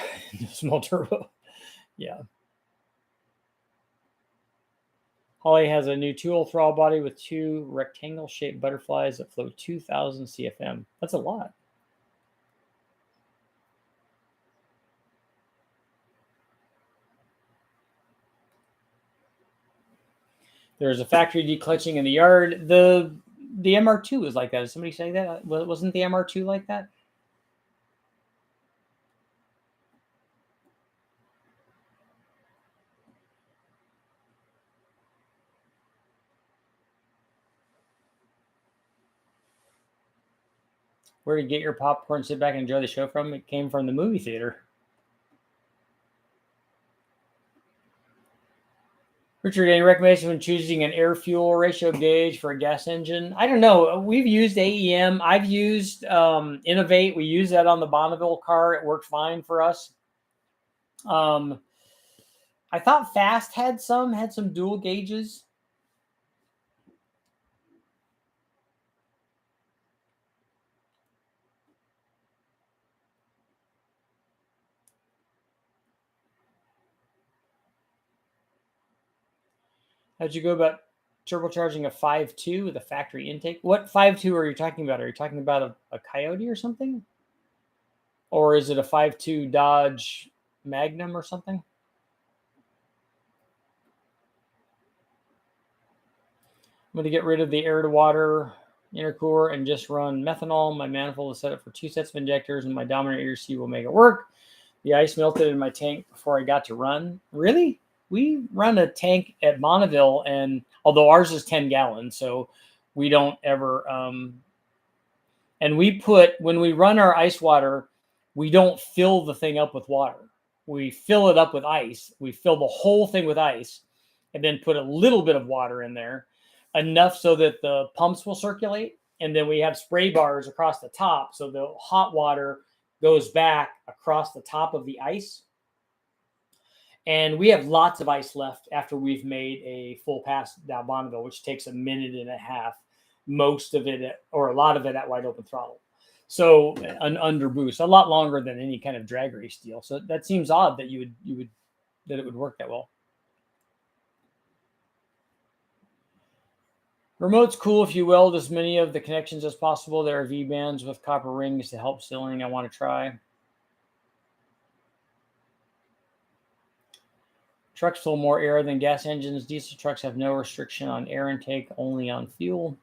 small turbo. Yeah. Holly has a new 2-hole throttle body with 2 rectangle-shaped butterflies that flow 2,000 CFM. That's a lot. There's a factory declutching in the yard. The MR2 was like that. Did somebody say that? Wasn't the MR2 like that? Where to get your popcorn, sit back and enjoy the show from? It came from the movie theater. Richard, any recommendation when choosing an air-fuel ratio gauge for a gas engine? I don't know. We've used AEM. I've used Innovate. We use that on the Bonneville car. It worked fine for us. I thought Fast had some dual gauges. How'd you go about turbocharging a 5.2 with a factory intake? What 5.2 are you talking about? Are you talking about a Coyote or something? Or is it a 5.2 Dodge Magnum or something? I'm going to get rid of the air-to-water intercooler and just run methanol. My manifold is set up for 2 sets of injectors, and my dominant ERC will make it work. The ice melted in my tank before I got to run. Really? We run a tank at Bonneville, and although ours is 10 gallons, so we don't ever. And when we run our ice water, we don't fill the thing up with water. We fill it up with ice. We fill the whole thing with ice, and then put a little bit of water in there, enough so that the pumps will circulate. And then we have spray bars across the top, so the hot water goes back across the top of the ice. And we have lots of ice left after we've made a full pass down Bonneville, which takes a minute and a half, most of it or a lot of it at wide open throttle. So an under boost, a lot longer than any kind of drag race deal. So that seems odd that that it would work that well. Remote's cool if you weld as many of the connections as possible. There are V-bands with copper rings to help sealing. I want to try. Trucks fill more air than gas engines. Diesel trucks have no restriction on air intake, only on fuel.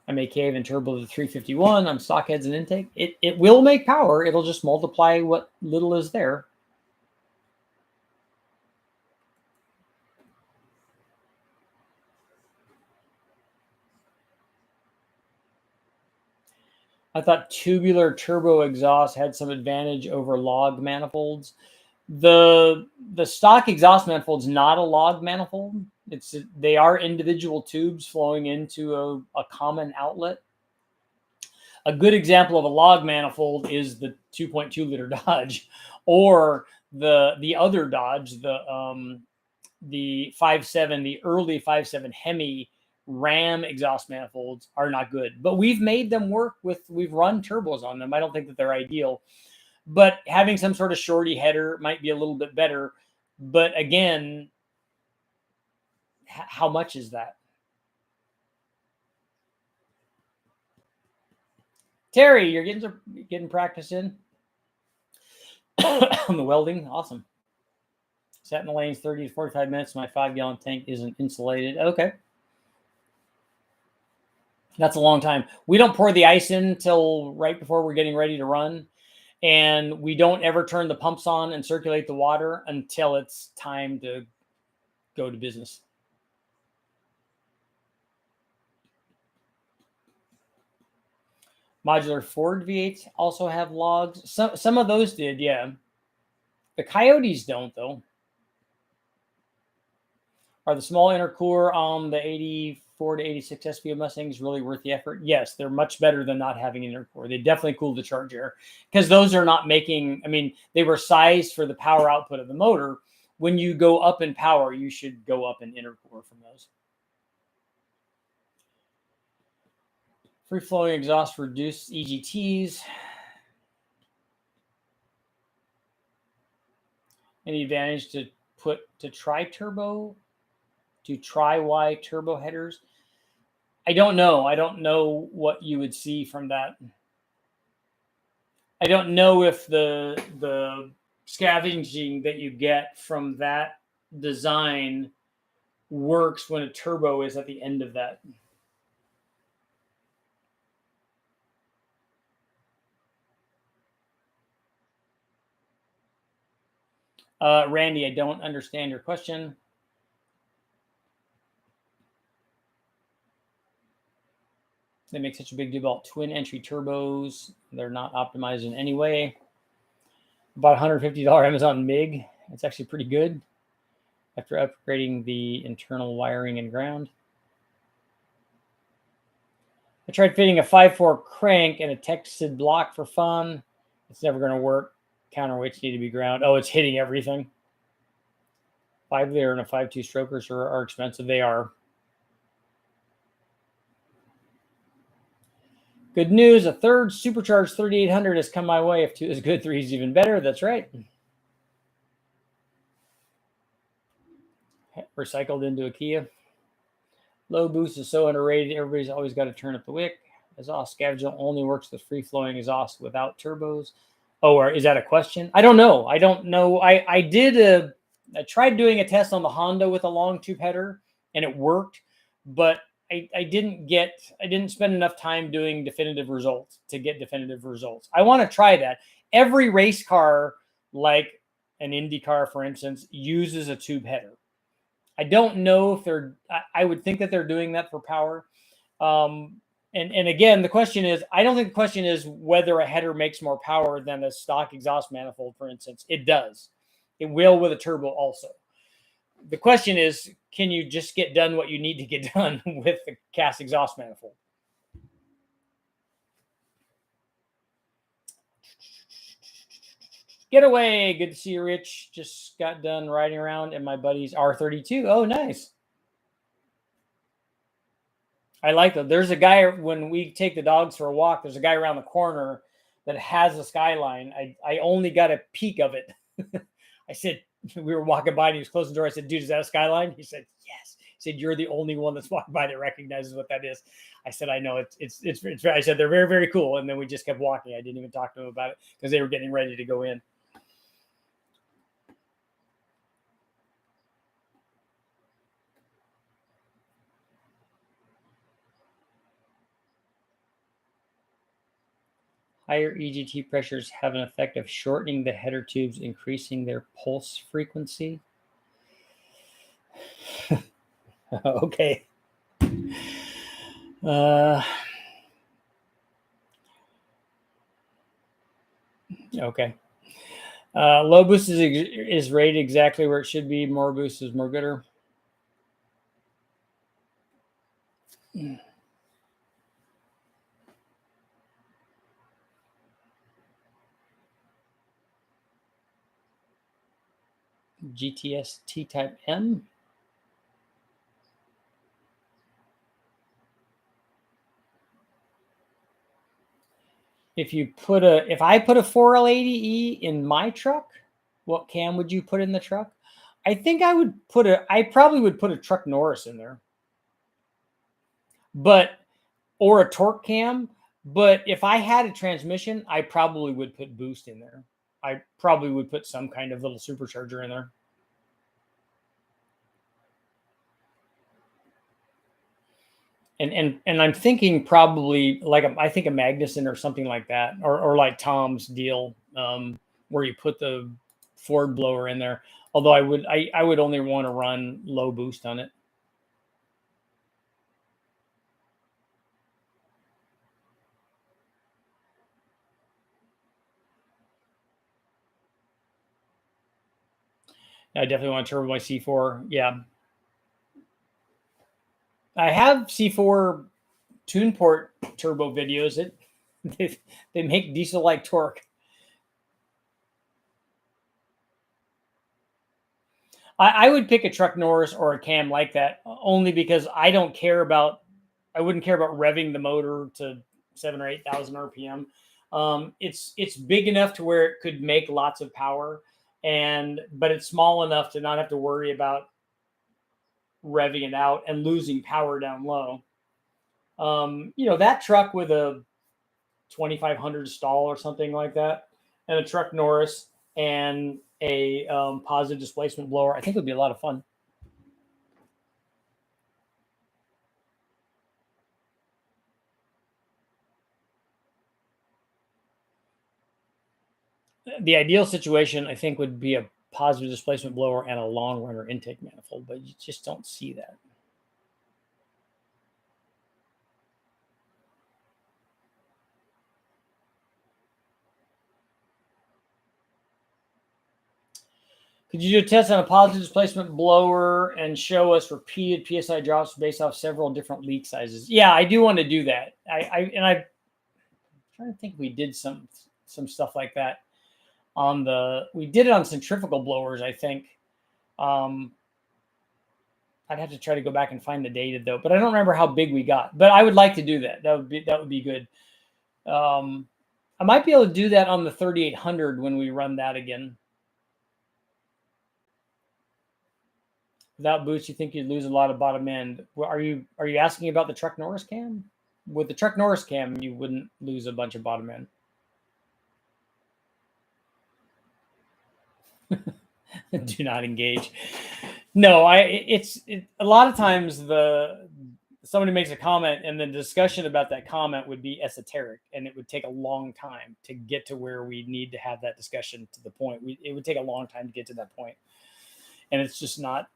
I may cave and turbo the 351 on stock heads and intake. It will make power. It'll just multiply what little is there. I thought tubular turbo exhaust had some advantage over log manifolds. The stock exhaust manifold's not a log manifold. They are individual tubes flowing into a common outlet. A good example of a log manifold is the 2.2 liter Dodge, or the other Dodge, the 5.7, the early 5.7 Hemi Ram exhaust manifolds are not good, but we've made them work we've run turbos on them. I don't think that they're ideal, but having some sort of shorty header might be a little bit better. But again, how much is that? Terry, you're getting practice in on the welding. Awesome. Sat in the lanes 30 to 45 minutes. My 5-gallon tank isn't insulated. Okay. That's a long time. We don't pour the ice in till right before we're getting ready to run. And we don't ever turn the pumps on and circulate the water until it's time to go to business. Modular Ford V8s also have logs. Some of those did, yeah. The Coyotes don't, though. Are the small intercooler on the 84 to 86 SPO Mustangs really worth the effort? Yes, they're much better than not having an intercooler. They definitely cool the charge air, because those are not making, I mean, they were sized for the power output of the motor. When you go up in power, you should go up in intercooler from those. Free flowing exhaust reduced EGTs. Any advantage to tri-turbo? To tri-Y turbo headers? I don't know. I don't know what you would see from that. I don't know if the scavenging that you get from that design works when a turbo is at the end of that. Randy, I don't understand your question. They make such a big deal about twin entry turbos. They're not optimized in any way. About $150 Amazon MIG. It's actually pretty good after upgrading the internal wiring and ground. I tried fitting a 5.4 crank and a texted block for fun. It's never going to work. Counterweights need to be ground. Oh, it's hitting everything. 5-liter and a 5.2 strokers are expensive. They are. Good news, a third supercharged 3800 has come my way. If 2 is good, 3 is even better. That's right. Recycled into a Kia. Low boost is so underrated. Everybody's always got to turn up the wick. Exhaust scavenging only works with free-flowing exhaust without turbos. Oh, or is that a question? I don't know. I don't know. I tried doing a test on the Honda with a long tube header, and it worked, but I didn't spend enough time doing definitive results to get definitive results. I want to try that. Every race car, like an Indy car, for instance, uses a tube header. I don't know if I would think that they're doing that for power. And again, the question is, I don't think the question is whether a header makes more power than a stock exhaust manifold, for instance. It does. It will with a turbo also. The question is, can you just get done what you need to get done with the cast exhaust manifold? Getaway. Good to see you, Rich. Just got done riding around in my buddy's R32. Oh, nice. I like that. There's a guy, when we take the dogs for a walk, there's a guy around the corner that has a skyline. I only got a peek of it. I said, we were walking by and he was closing the door. I said, dude, is that a skyline? He said, yes. He said, you're the only one that's walking by that recognizes what that is. I said, I know. It's I said, they're very, very cool. And then we just kept walking. I didn't even talk to them about it because they were getting ready to go in. Higher EGT pressures have an effect of shortening the header tubes, increasing their pulse frequency. Okay. Okay. Low boost is rated exactly where it should be. More boost is more gooder. GTS T-Type M. If I put a 4L80E in my truck, what cam would you put in the truck? I think I probably would put a Truck Norris in there, or a torque cam. But if I had a transmission, I probably would put boost in there. I probably would put some kind of little supercharger in there. And I'm thinking probably I think a Magnuson or something like that, or like Tom's deal, where you put the Ford blower in there. Although I would only want to run low boost on it. I definitely want to turbo my C4. Yeah, I have C4 tune port turbo videos. They make diesel-like torque. I would pick a Truck Norris or a cam like that only because I wouldn't care about revving the motor to 7,000 or 8,000 RPM. It's big enough to where it could make lots of power, but it's small enough to not have to worry about revving it out and losing power down low. That truck with a 2500 stall or something like that, and a Truck Norris and a positive displacement blower, I think would be a lot of fun. The ideal situation, I think, would be a positive displacement blower and a long runner intake manifold, but you just don't see that. Could you do a test on a positive displacement blower and show us repeated PSI drops based off several different leak sizes? Yeah, I do want to do that. I'm trying to think if we did some stuff like that we did it on centrifugal blowers, I think. I'd have to try to go back and find the data though, but I don't remember how big we got. But I would like to do that. That would be good. I might be able to do that on the 3800 when we run that again. Without boost, you think you'd lose a lot of bottom end. Well, are you asking about the Truck Norris cam? With the Truck Norris cam, you wouldn't lose a bunch of bottom end. Do not engage. No, a lot of times somebody makes a comment and the discussion about that comment would be esoteric, and it would take a long time to get to where we need to have that discussion to the point. It would take a long time to get to that point. And it's just not.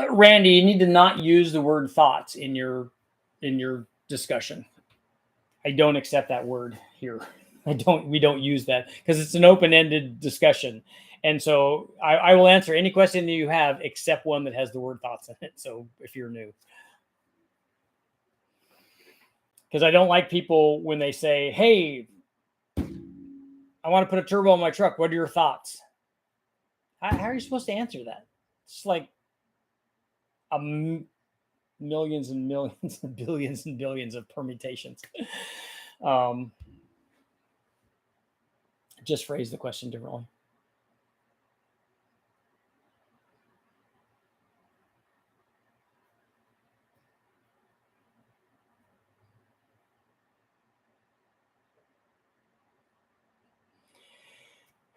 Randy, you need to not use the word thoughts in your discussion. I don't accept that word here. We don't use that because it's an open-ended discussion. And so I will answer any question that you have except one that has the word thoughts in it. So if you're new. Because I don't like people when they say, hey, I want to put a turbo on my truck. What are your thoughts? How are you supposed to answer that? It's like millions and millions and billions and billions of permutations. Just phrase the question differently.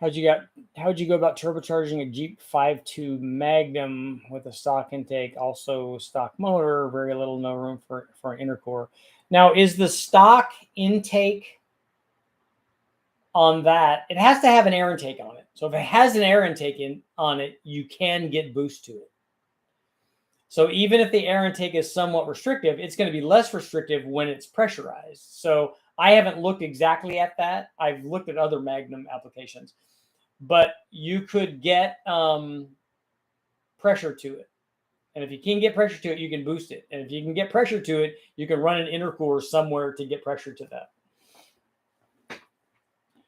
How'd you go about turbocharging a Jeep 5.2 Magnum with a stock intake, also stock motor, very little, no room for an intercooler? Now, is the stock intake on that, it has to have an air intake on it. So if it has an air intake on it, you can get boost to it. So even if the air intake is somewhat restrictive, it's going to be less restrictive when it's pressurized. So I haven't looked exactly at that. I've looked at other Magnum applications. But you could get pressure to it. And if you can't get pressure to it, you can boost it. And if you can get pressure to it, you can run an intercooler somewhere to get pressure to that.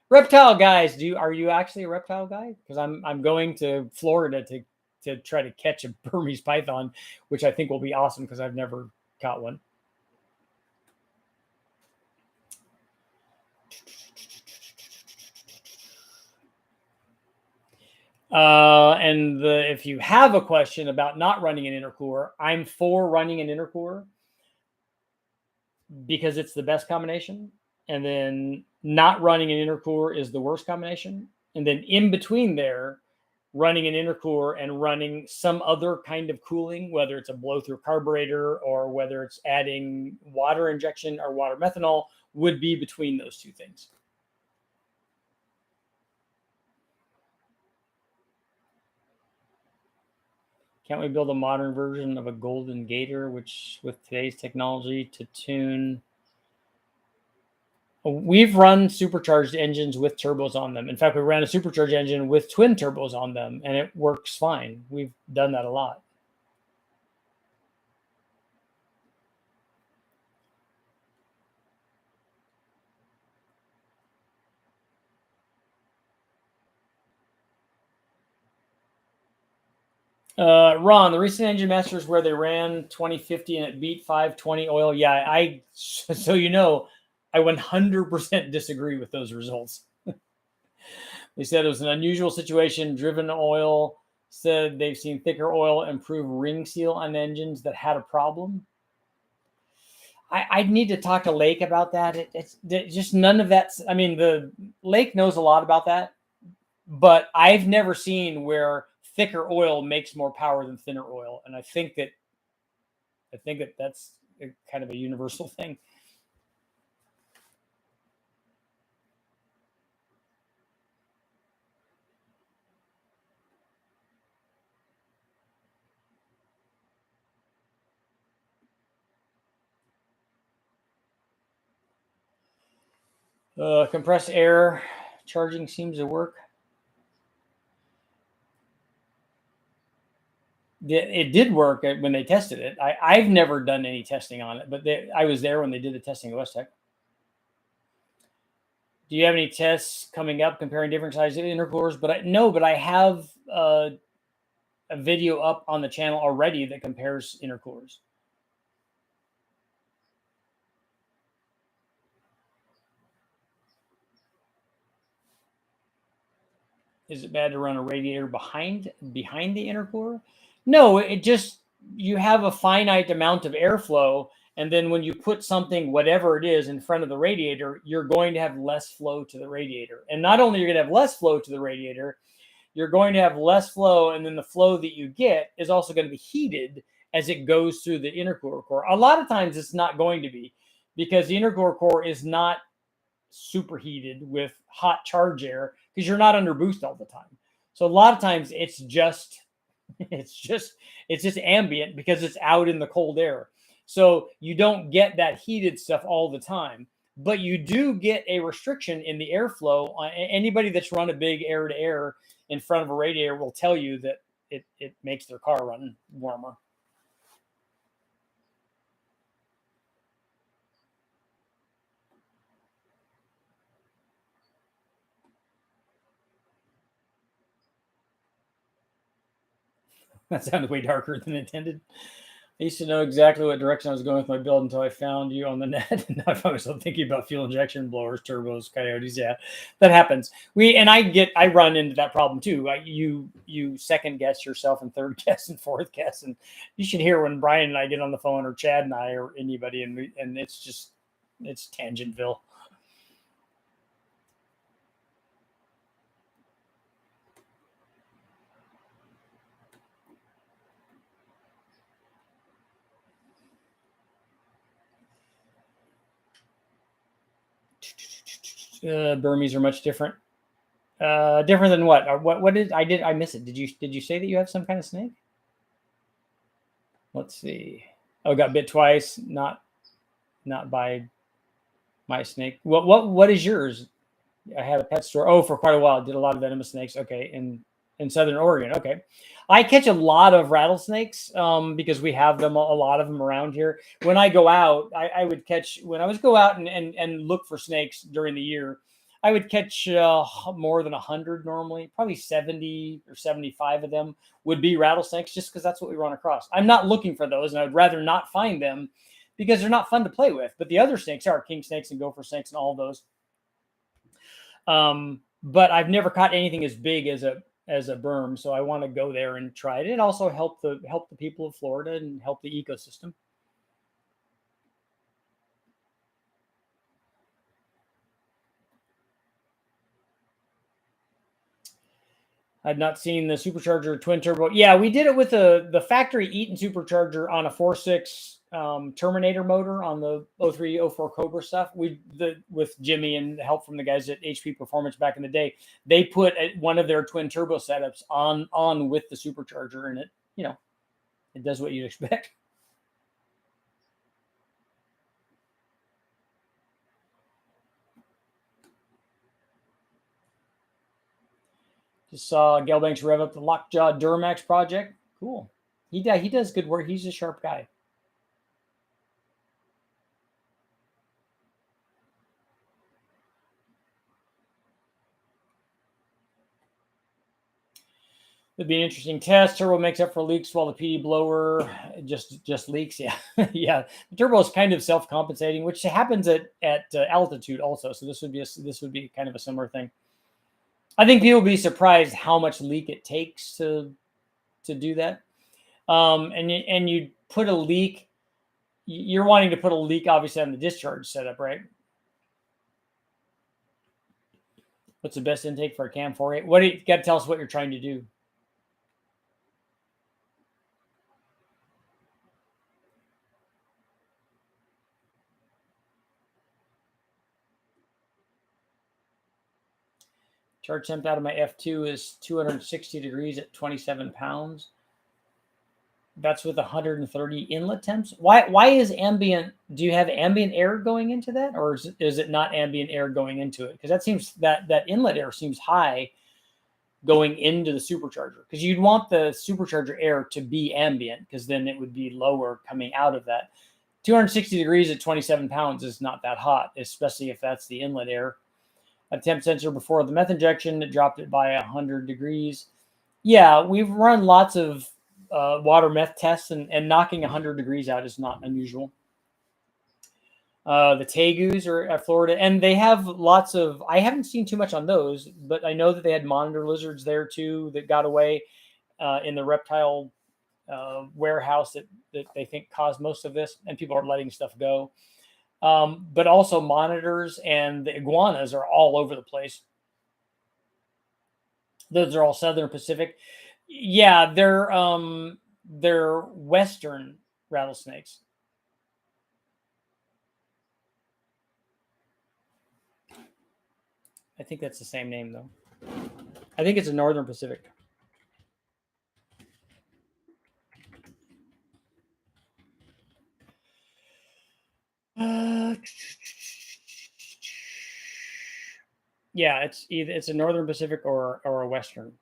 Reptile guys, are you actually a reptile guy? Because I'm going to Florida to try to catch a Burmese python, which I think will be awesome because I've never caught one. If you have a question about not running an intercooler, I'm for running an intercooler because it's the best combination. And then not running an intercooler is the worst combination. And then in between there, running an intercooler and running some other kind of cooling, whether it's a blow-through carburetor or whether it's adding water injection or water methanol, would be between those two things. Can't we build a modern version of a Golden Gator, which with today's technology to tune? We've run supercharged engines with turbos on them. In fact, we ran a supercharged engine with twin turbos on them, and it works fine. We've done that a lot. Ron, the recent engine masters where they ran 2050 and it beat 520 oil. Yeah, so you know, I 100% disagree with those results. They said it was an unusual situation. Driven oil said they've seen thicker oil improve ring seal on engines that had a problem. I need to talk to Lake about that. It's just none of that. I mean, the Lake knows a lot about that, but I've never seen where thicker oil makes more power than thinner oil, and I think that that's kind of a universal thing. Compressed air charging seems to work. It did work when they tested it. I've never done any testing on it, but I was there when they did the testing at West Tech. Do you have any tests coming up comparing different sizes of intercoolers? But I have a video up on the channel already that compares intercoolers. Is it bad to run a radiator behind the intercooler? No, it just, you have a finite amount of airflow, and then when you put something, whatever it is, in front of the radiator, you're going to have less flow to the radiator. And not only you're going to have less flow to the radiator, you're going to have less flow, and then the flow that you get is also going to be heated as it goes through the intercooler core. A lot of times it's not going to be, because the intercooler core is not superheated with hot charge air because you're not under boost all the time. So a lot of times it's just ambient because it's out in the cold air. So you don't get that heated stuff all the time, but you do get a restriction in the airflow. Anybody that's run a big air to air in front of a radiator will tell you that it makes their car run warmer. That sounded way darker than intended. I used to know exactly what direction I was going with my build until I found you on the net. And now I found myself thinking about fuel injection, blowers, turbos, coyotes. Yeah, that happens. I run into that problem too. You second guess yourself and third guess and fourth guess, and you should hear when Brian and I get on the phone, or Chad and I, or anybody, and it's Tangentville. Burmese are much different. Different than what? What did I miss it? Did you say that you have some kind of snake? Let's see. Oh, got bit twice. Not by my snake. What is yours? I had a pet store. Oh, for quite a while. Did a lot of venomous snakes. Okay, and In Southern Oregon. Okay. I catch a lot of rattlesnakes because we have them, a lot of them around here. When I go out, I would catch, when I was go out and look for snakes during the year, I would catch more than 100 normally, probably 70 or 75 of them would be rattlesnakes just because that's what we run across. I'm not looking for those and I would rather not find them because they're not fun to play with. But the other snakes are king snakes and gopher snakes and all of those. But I've never caught anything as big as a berm, so I want to go there and try it. It also help the people of Florida and help the ecosystem. I've not seen the supercharger twin turbo. Yeah, we did it with the factory Eaton supercharger on a 4.6 Terminator motor on the 03, 04 Cobra stuff. With Jimmy and help from the guys at HP Performance back in the day, they put one of their twin turbo setups on with the supercharger, and it does what you'd expect. Just saw Gelbanks rev up the Lockjaw Duramax project. Cool. He does good work. He's a sharp guy. It'd be an interesting test. Turbo makes up for leaks while the PD blower just leaks. Yeah, yeah. The turbo is kind of self-compensating, which happens at altitude also. So this would be kind of a similar thing. I think people would be surprised how much leak it takes to do that. And you put a leak. You're wanting to put a leak obviously on the discharge setup, right? What's the best intake for a cam 4.8? What do you got to tell us what you're trying to do? Charge temp out of my F2 is 260 degrees at 27 pounds. That's with 130 inlet temps. Why is ambient? Do you have ambient air going into that, or is it not ambient air going into it? Because that seems that inlet air seems high going into the supercharger. Because you'd want the supercharger air to be ambient, because then it would be lower coming out of that. 260 degrees at 27 pounds is not that hot, especially if that's the inlet air. A temp sensor before the meth injection, it dropped it by 100 degrees. Yeah, we've run lots of water meth tests, and knocking 100 degrees out is not unusual. The Tegus are at Florida, and they have lots of. I haven't seen too much on those, but I know that they had monitor lizards there too that got away in the reptile warehouse that they think caused most of this, and people are letting stuff go. But also monitors and the iguanas are all over the place. Those are all Southern Pacific. Yeah, they're Western rattlesnakes. I think that's the same name though. I think it's a Northern Pacific. Yeah, it's a Northern Pacific or a Western.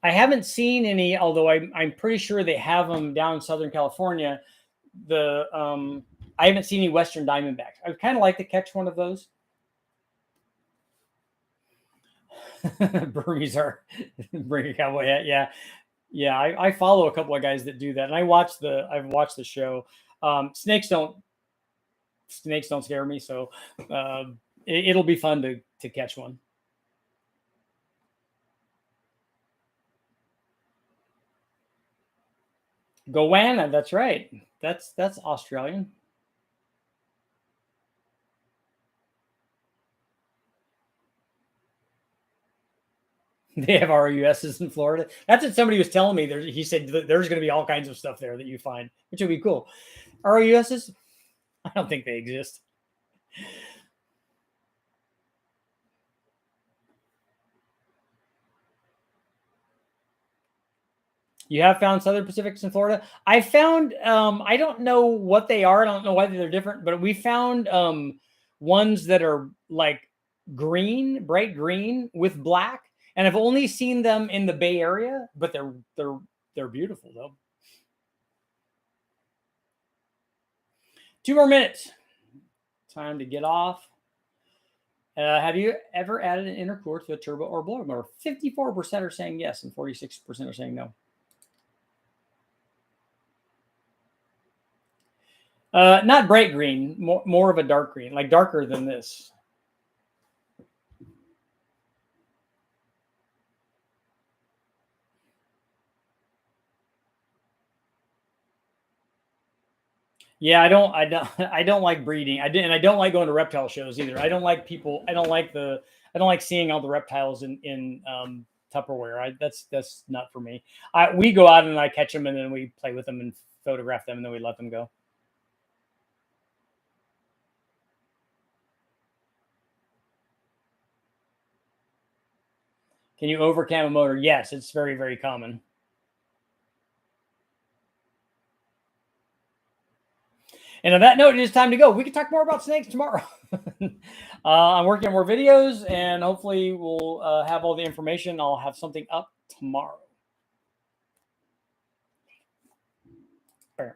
I haven't seen any, although I'm pretty sure they have them down in Southern California. I haven't seen any Western Diamondbacks. I'd kind of like to catch one of those. Burmese are bring a cowboy hat. Yeah, yeah. I follow a couple of guys that do that, and I've watched the show. Snakes don't scare me, so it'll be fun to catch one. Goanna, that's right. That's Australian. They have RUSs in Florida. That's what somebody was telling me. He said there's going to be all kinds of stuff there that you find, which would be cool. RUSs? I don't think they exist. You have found Southern Pacifics in Florida. I found, I don't know what they are. I don't know why they're different, but we found ones that are like green, bright green with black. And I've only seen them in the Bay Area, but they're beautiful though. 2 more minutes. Time to get off. Have you ever added an intercooler to a turbo or blower motor? 54% are saying yes, and 46% are saying no. Not bright green, more of a dark green, like darker than this. Yeah, I don't like breeding. I don't like going to reptile shows either. I don't like people. I don't like seeing all the reptiles in Tupperware. That's not for me. We go out and I catch them and then we play with them and photograph them and then we let them go. Can you overcam a motor? Yes, it's very, very common. And on that note, it is time to go. We can talk more about snakes tomorrow. I'm working on more videos, and hopefully we'll have all the information. I'll have something up tomorrow. Near.